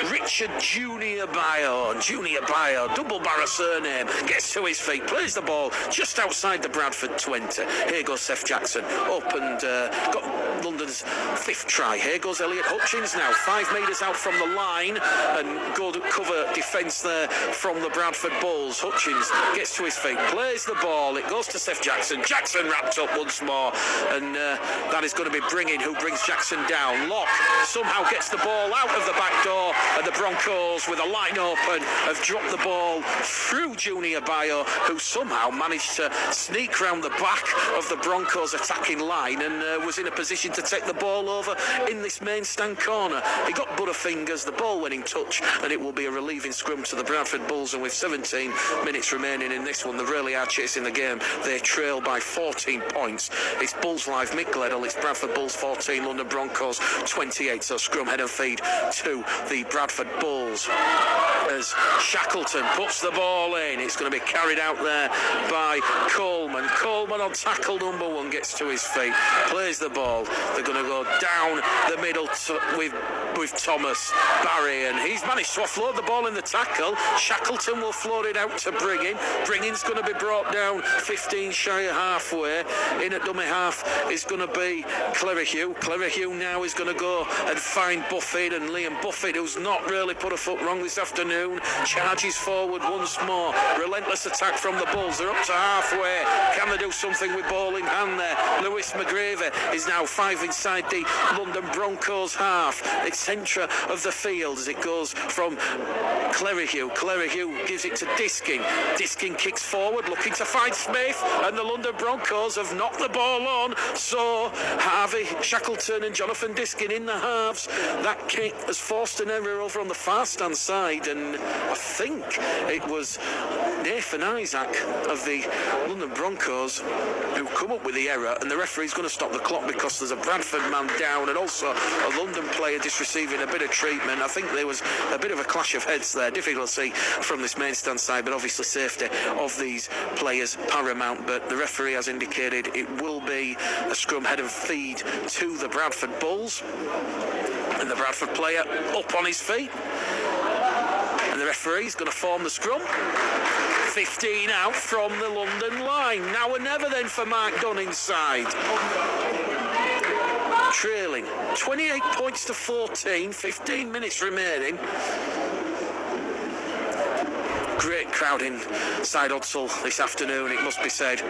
Richard Junior Bio. Junior Bio, double barra surname, gets to his feet, plays the ball just outside the Bradford 20. Here goes Seth Jackson, opened, got London's 5th try. Here goes Elliot Hutchins now, 5 metres out from the line, and good cover defence there from the Bradford Bulls. Hutchins gets to his feet, plays the ball, it goes to Seth Jackson. Jackson wrapped up once more, and that is going to be who brings Jackson down. Locke somehow gets the ball out of the back door, and the Broncos, with a line open, have dropped the ball through Junior Bio, who somehow managed to sneak round the back of the Broncos attacking line and was in a position to take the ball over in this main stand corner. He got butterfingers, the ball went in touch, and it will be a relieving scrum to the Bradford Bulls. And with 17 minutes remaining in this one, they really are chasing the game. They trail by 14 points. It's Bulls Live, Mick Gledall. It's Bradford Bulls 14, London Broncos 28. So scrum, head and feed to the Bradford Bulls as Shackleton puts the ball in. It's going to be carried out there by Coleman. Coleman on tackle number 1 gets to his feet, plays the ball. They're going to go down the middle with Thomas Barry, and he's managed to offload the ball in the tackle. Shackleton will float it out to Briggin. Briggin's going to be brought down 15 shy of halfway. In at dummy half is going to be Clerihew. Clerihew now is going to go and find Buffett, and Liam Buffett, who's not really put a foot wrong this afternoon, charges forward once more. Relentless attack from the Bulls. They're up to halfway. Can they do something with ball in hand there? Lewis McGravy is now 5 inside the London Broncos half. It's centre of the field as it goes from Clerihew. Clerihew gives it to Diskin. Diskin kicks forward, looking to find Smith, and the London Broncos have knocked the ball on. So Harvey Shackleton and Jonathan Diskin in the halves. That kick has forced an error over on the far stand side, and I think it was Nathan Isaac of the London Broncos who come up with the error, and the referee's going to stop the clock because there's a Bradford man down and also a London player just receiving a bit of treatment. I think there was a bit of a clash of heads there. Difficult to see from this main stand side, but obviously safety of these players paramount. But the referee has indicated it will be a scrum head and feed to the Bradford Bulls, and the Bradford player up on his feet, and the referee's going to form the scrum. 15 out from the London line. Now or never then for Mark Dunn inside. Trailing 28 points to 14, 15 minutes remaining. Great crowd inside Odsal this afternoon, it must be said.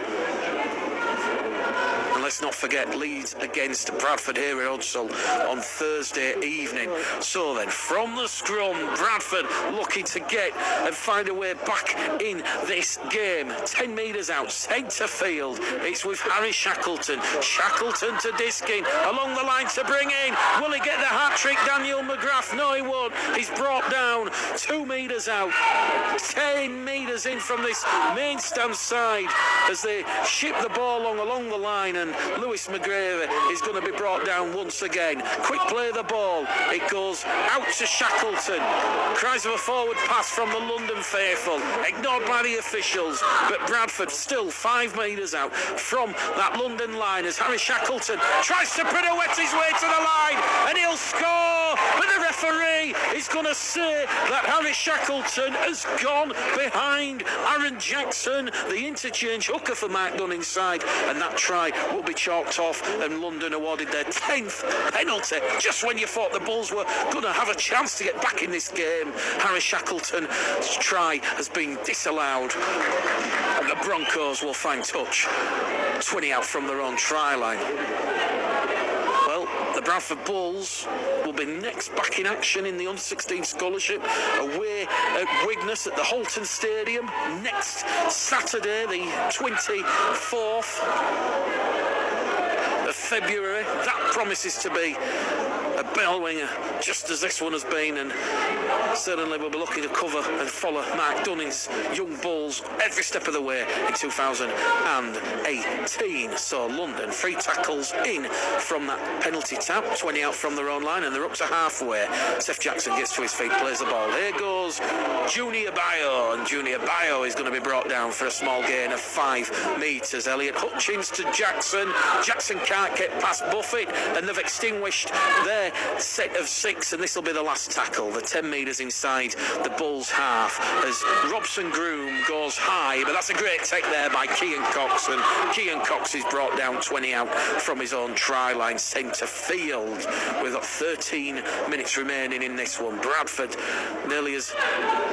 And let's not forget Leeds against Bradford here at Odsal on Thursday evening. So then, from the scrum, Bradford looking to get and find a way back in this game. 10 metres out, centre field. It's with Harry Shackleton. Shackleton to Diskin, along the line to bring in. Will he get the hat-trick, Daniel McGrath? No, he won't. He's brought down 2 metres out. 10 metres in from this main stand side as they ship the ball along the line, and Lewis McGravy is going to be brought down once again. Quick play of the ball. It goes out to Shackleton. Cries of a forward pass from the London faithful. Ignored by the officials. But Bradford still 5 metres out from that London line as Harry Shackleton tries to pirouette his way to the line, and he'll score. But the referee is going to say that Harry Shackleton has gone behind Aaron Jackson. The interchange hooker for Mark Dunn inside, and that try will be chalked off, and London awarded their 10th penalty just when you thought the Bulls were going to have a chance to get back in this game. Harry Shackleton's try has been disallowed, and the Broncos will find touch 20 out from their own try line. Well, the Bradford Bulls will be next back in action in the under-16 scholarship away at Wigness at the Holton Stadium next Saturday, the 24th of February. That promises to be a bellwinger, just as this one has been, and certainly we'll be looking to cover and follow Mark Dunning's young Bulls every step of the way in 2018. So London, 3 tackles in from that penalty tap, 20 out from their own line, and they're up to halfway. Seth Jackson gets to his feet, plays the ball. Here goes Junior Bayo, and Junior Bayo is going to be brought down for a small gain of 5 metres. Elliot Hutchins to Jackson. Jackson can't get past Buffett, and they've extinguished their set of 6, and this will be the last tackle. The 10 metres inside the Bulls half as Robson Groom goes high, but that's a great take there by Kean Cox, and Kean Cox is brought down 20 out from his own try line centre field. We've got 13 minutes remaining in this one. Bradford nearly as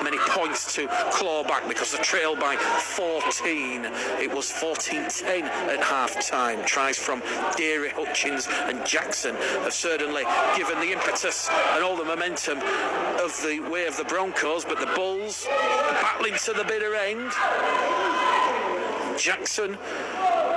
many points to claw back because the trail by 14. It was 14-10 at half time. Tries from Deary, Hutchins and Jackson have certainly given the impetus and all the momentum of the way of the Broncos, but the Bulls battling to the bitter end. Jackson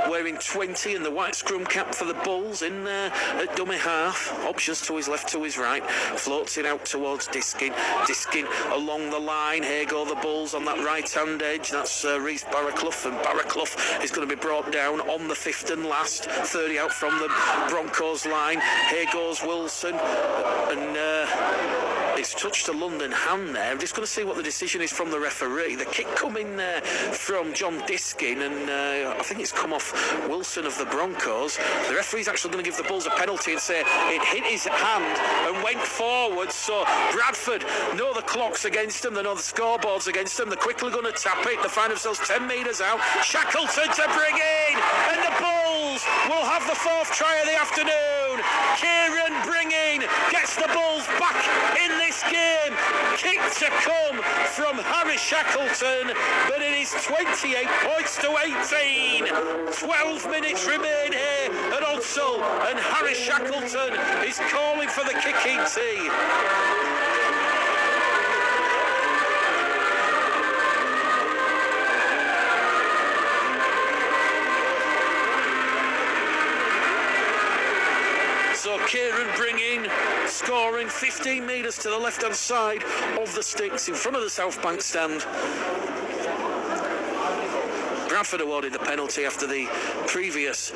wearing 20 and the white scrum cap for the Bulls in there at dummy half. Options to his left, to his right. Floats it out towards Diskin. Diskin along the line. Here go the Bulls on that right-hand edge. That's Reece Barraclough, and Barraclough is going to be brought down on the 5th and last. 30 out from the Broncos line. Here goes Wilson, and it's touched a London hand there. I'm just going to see what the decision is from the referee. The kick come in there from John Diskin, and I think it's come off Wilson of the Broncos. The referee's actually going to give the Bulls a penalty and say it hit his hand and went forward. So Bradford know the clock's against them, they know the scoreboard's against them. They're quickly going to tap it. They find themselves 10 metres out. Shackleton to bring in, and the Bulls will have the 4th try of the afternoon. Kieran Bringing gets the Bulls back in this game. Kick to come from Harry Shackleton, but it is 28 points to 18. 12 minutes remain here at Odsal, and Harry Shackleton is calling for the kicking tee. So Kieran Bringing scoring going 15 metres to the left-hand side of the sticks in front of the South Bank stand. Bradford awarded the penalty after the previous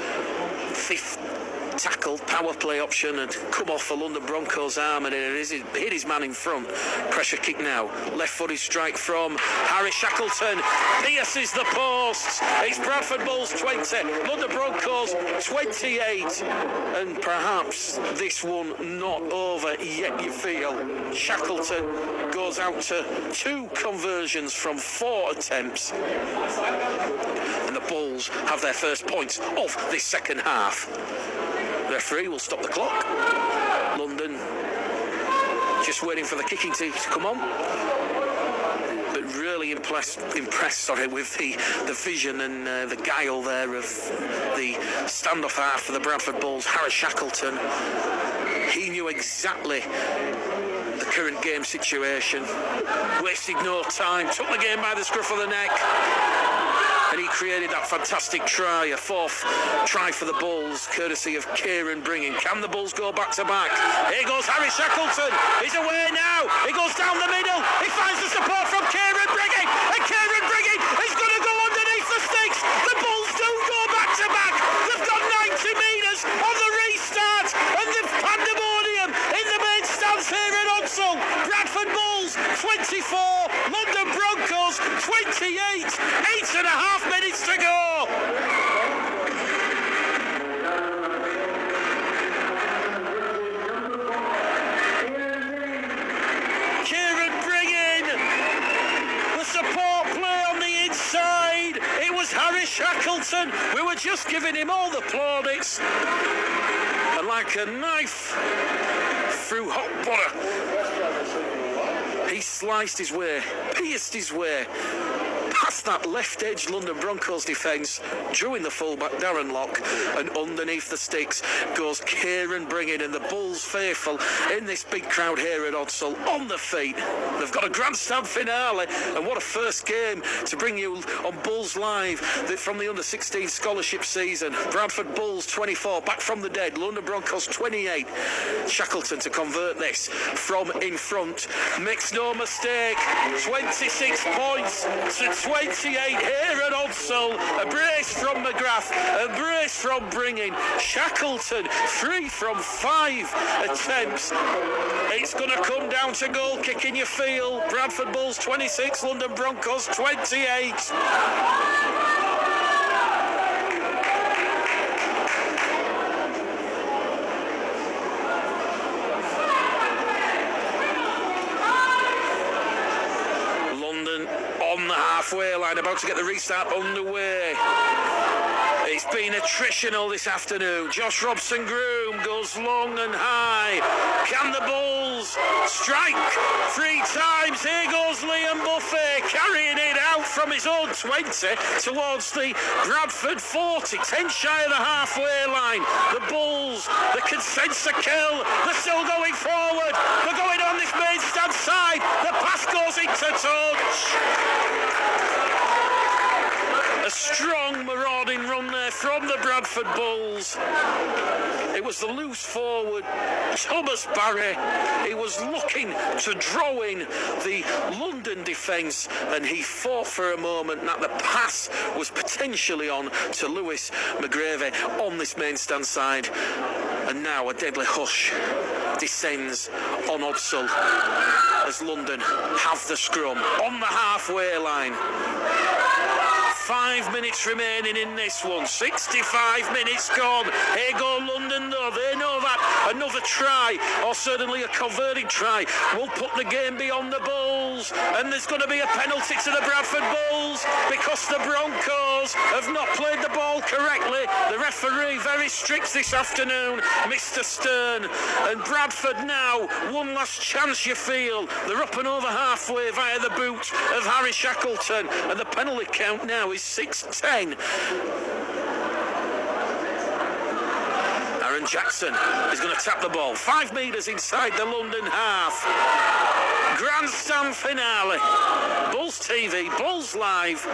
fifth tackle power play option had come off the London Broncos arm, and it hit his man in front. Pressure kick now, left-footed strike from Harry Shackleton, pierces the posts. It's Bradford Bulls 20, London Broncos 28, and perhaps this one not over yet, you feel. Shackleton goes out to 2 conversions from 4 attempts, and the Bulls have their first points of this second half. The referee will stop the clock. London just waiting for the kicking to come on, but really impressed with the vision and the guile there of the standoff half for the Bradford Bulls. Harry Shackleton, he knew exactly the current game situation, wasted no time, took the game by the scruff of the neck, and he created that fantastic try, a 4th try for the Bulls, courtesy of Kieran Bringing. Can the Bulls go back to back? Here goes Harry Shackleton. He's away now. He goes down the middle. He finds the support from Kieran Bringing. And Kieran Bringing is going to go underneath the sticks. The Bulls do go back to back. They've got 90 metres on the restart. And the pandemonium in the main stands here at Unsall. Bradford Bulls 24, London Broncos 28. 8.5 minutes to go. Kieran Bringing, the support play on the inside. It was Harry Shackleton. We were just giving him all the plaudits. And like a knife through hot butter, he sliced his way, pierced his way past that left edge London Broncos defence, drew in the fullback Darren Locke, and underneath the sticks goes Kieran Bringing, and the Bulls faithful in this big crowd here at Unsall on the feet. They've got a grandstand finale, and what a first game to bring you on Bulls Live from the under-16 scholarship season. Bradford Bulls 24, back from the dead, London Broncos 28. Shackleton to convert this from in front, makes no mistake, 26 points to 28 here at Unsall. A brace from McGrath, a brace from Bringing. Shackleton 3 from 5 attempts. It's going to come down to goal kicking, you feel. Bradford Bulls 26, London Broncos 28. On the halfway line, about to get the restart underway. It's been attritional this afternoon. Josh Robson-Groom goes long and high. Can the Bulls strike 3 times? Here goes Liam Buffet, carrying it out from his own 20 towards the Bradford 40, 10 shy of the halfway line. The Bulls, the consensus kill, they're still going forward. They're going on this main stand side. The pass goes into touch. A strong marauding run there from the Bradford Bulls. It was the loose forward, Thomas Barry. He was looking to draw in the London defence, and he thought for a moment that the pass was potentially on to Lewis McGravey on this main stand side. And now a deadly hush descends on Unsall as London have the scrum on the halfway line. 5 minutes remaining in this one. 65 minutes gone. Here go London though. They know that another try, or certainly a converting try, will put the game beyond the Bulls. And there's going to be a penalty to the Bradford Bulls because the Broncos have not played the ball correctly. The referee very strict this afternoon, Mr. Stern. And Bradford now, one last chance, you feel. They're up and over halfway via the boot of Harry Shackleton. And the penalty count now is 6-10. Aaron Jackson is going to tap the ball 5 metres inside the London half. grandstand finale. Bulls TV, Bulls Live.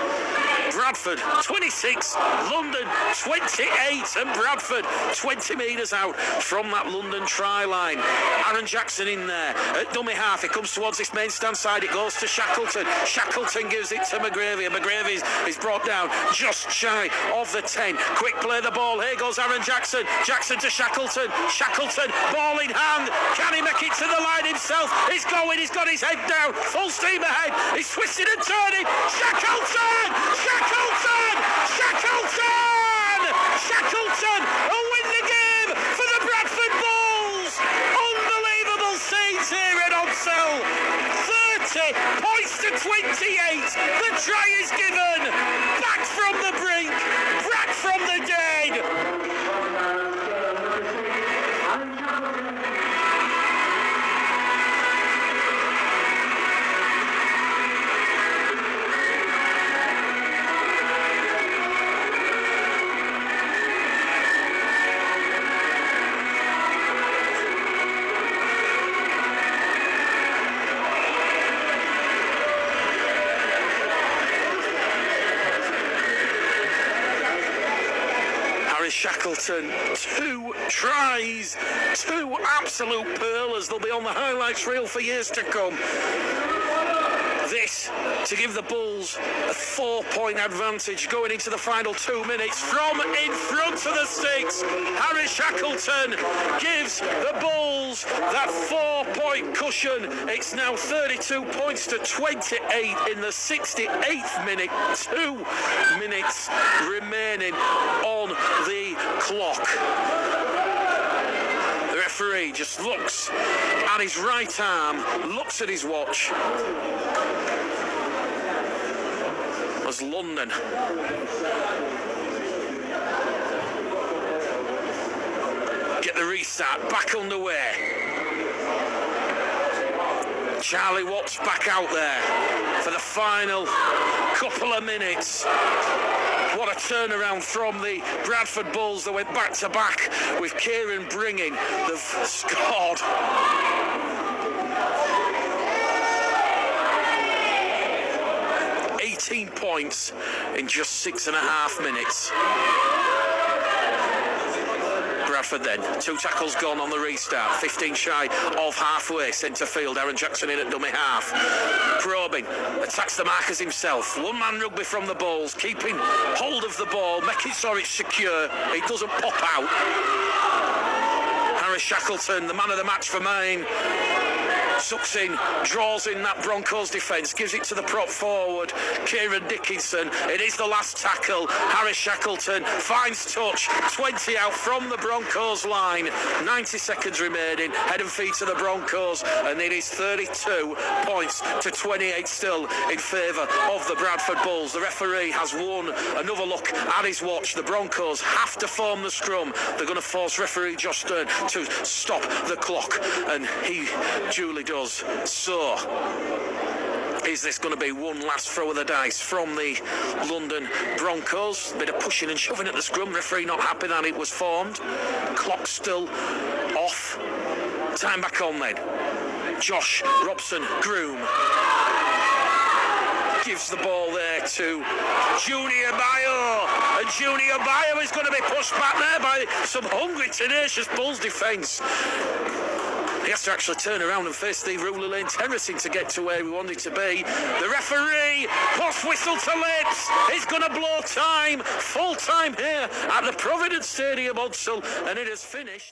Bradford 26, London 28, and Bradford 20 metres out from that London try line. Aaron Jackson in there at dummy half. He comes towards this main stand side. It goes to Shackleton. Shackleton gives it to McGravy, and McGravy is brought down just shy of the 10. Quick play the ball. Here goes Aaron Jackson. Jackson to Shackleton. Shackleton, ball in hand. Can he make it to the line himself? He's going. He's got his head down. Full steam ahead. He's twisting and turning. Shackleton! Shackleton! Shackleton! Shackleton will win the game for the Bradford Bulls. Unbelievable scenes here at Odsell. 30 points to 28. The try is given. Back from the brink. Back from the dead. Shackleton, 2 tries, 2 absolute pearlers. They'll be on the highlights reel for years to come. This to give the Bulls a 4-point advantage going into the final 2 minutes from in front of the sticks. Harry Shackleton gives the Bulls that 4-point cushion. It's now 32 points to 28 in the 68th minute. 2 minutes remaining on the clock. The referee just looks at his right arm, looks at his watch. As London get the restart back underway. Charlie Watts back out there for the final couple of minutes. What a turnaround from the Bradford Bulls that went back to back with Kieran bringing. They've scored 18 points in just 6.5 minutes. Bradford then, 2 tackles gone on the restart, 15 shy of halfway, centre field, Aaron Jackson in at dummy half. Probing, attacks the markers himself, 1-man rugby from the Bulls, keeping hold of the ball, making sure it's secure, it doesn't pop out. Harry Shackleton, the man of the match for mine, sucks in, draws in that Broncos defence, gives it to the prop forward, Kieran Dickinson. It is the last tackle. Harry Shackleton finds touch, 20 out from the Broncos line. 90 seconds remaining, head and feet to the Broncos, and it is 32 points to 28 still in favour of the Bradford Bulls. The referee has won. Another look at his watch. The Broncos have to form the scrum. They're going to force referee Josh Stern to stop the clock, and he duly does. So, is this going to be one last throw of the dice from the London Broncos? Bit of pushing and shoving at the scrum. Referee not happy that it was formed. Clock still off. Time back on then. Josh Robson Groom gives the ball there to Junior Bayo, and Junior Bayo is going to be pushed back there by some hungry, tenacious Bulls defence. He has to actually turn around and face the Ruler Lane terracing to get to where we wanted to be. The referee puts whistle to lips. He's going to blow time. Full time here at the Providence Stadium, Odsell, and it has finished.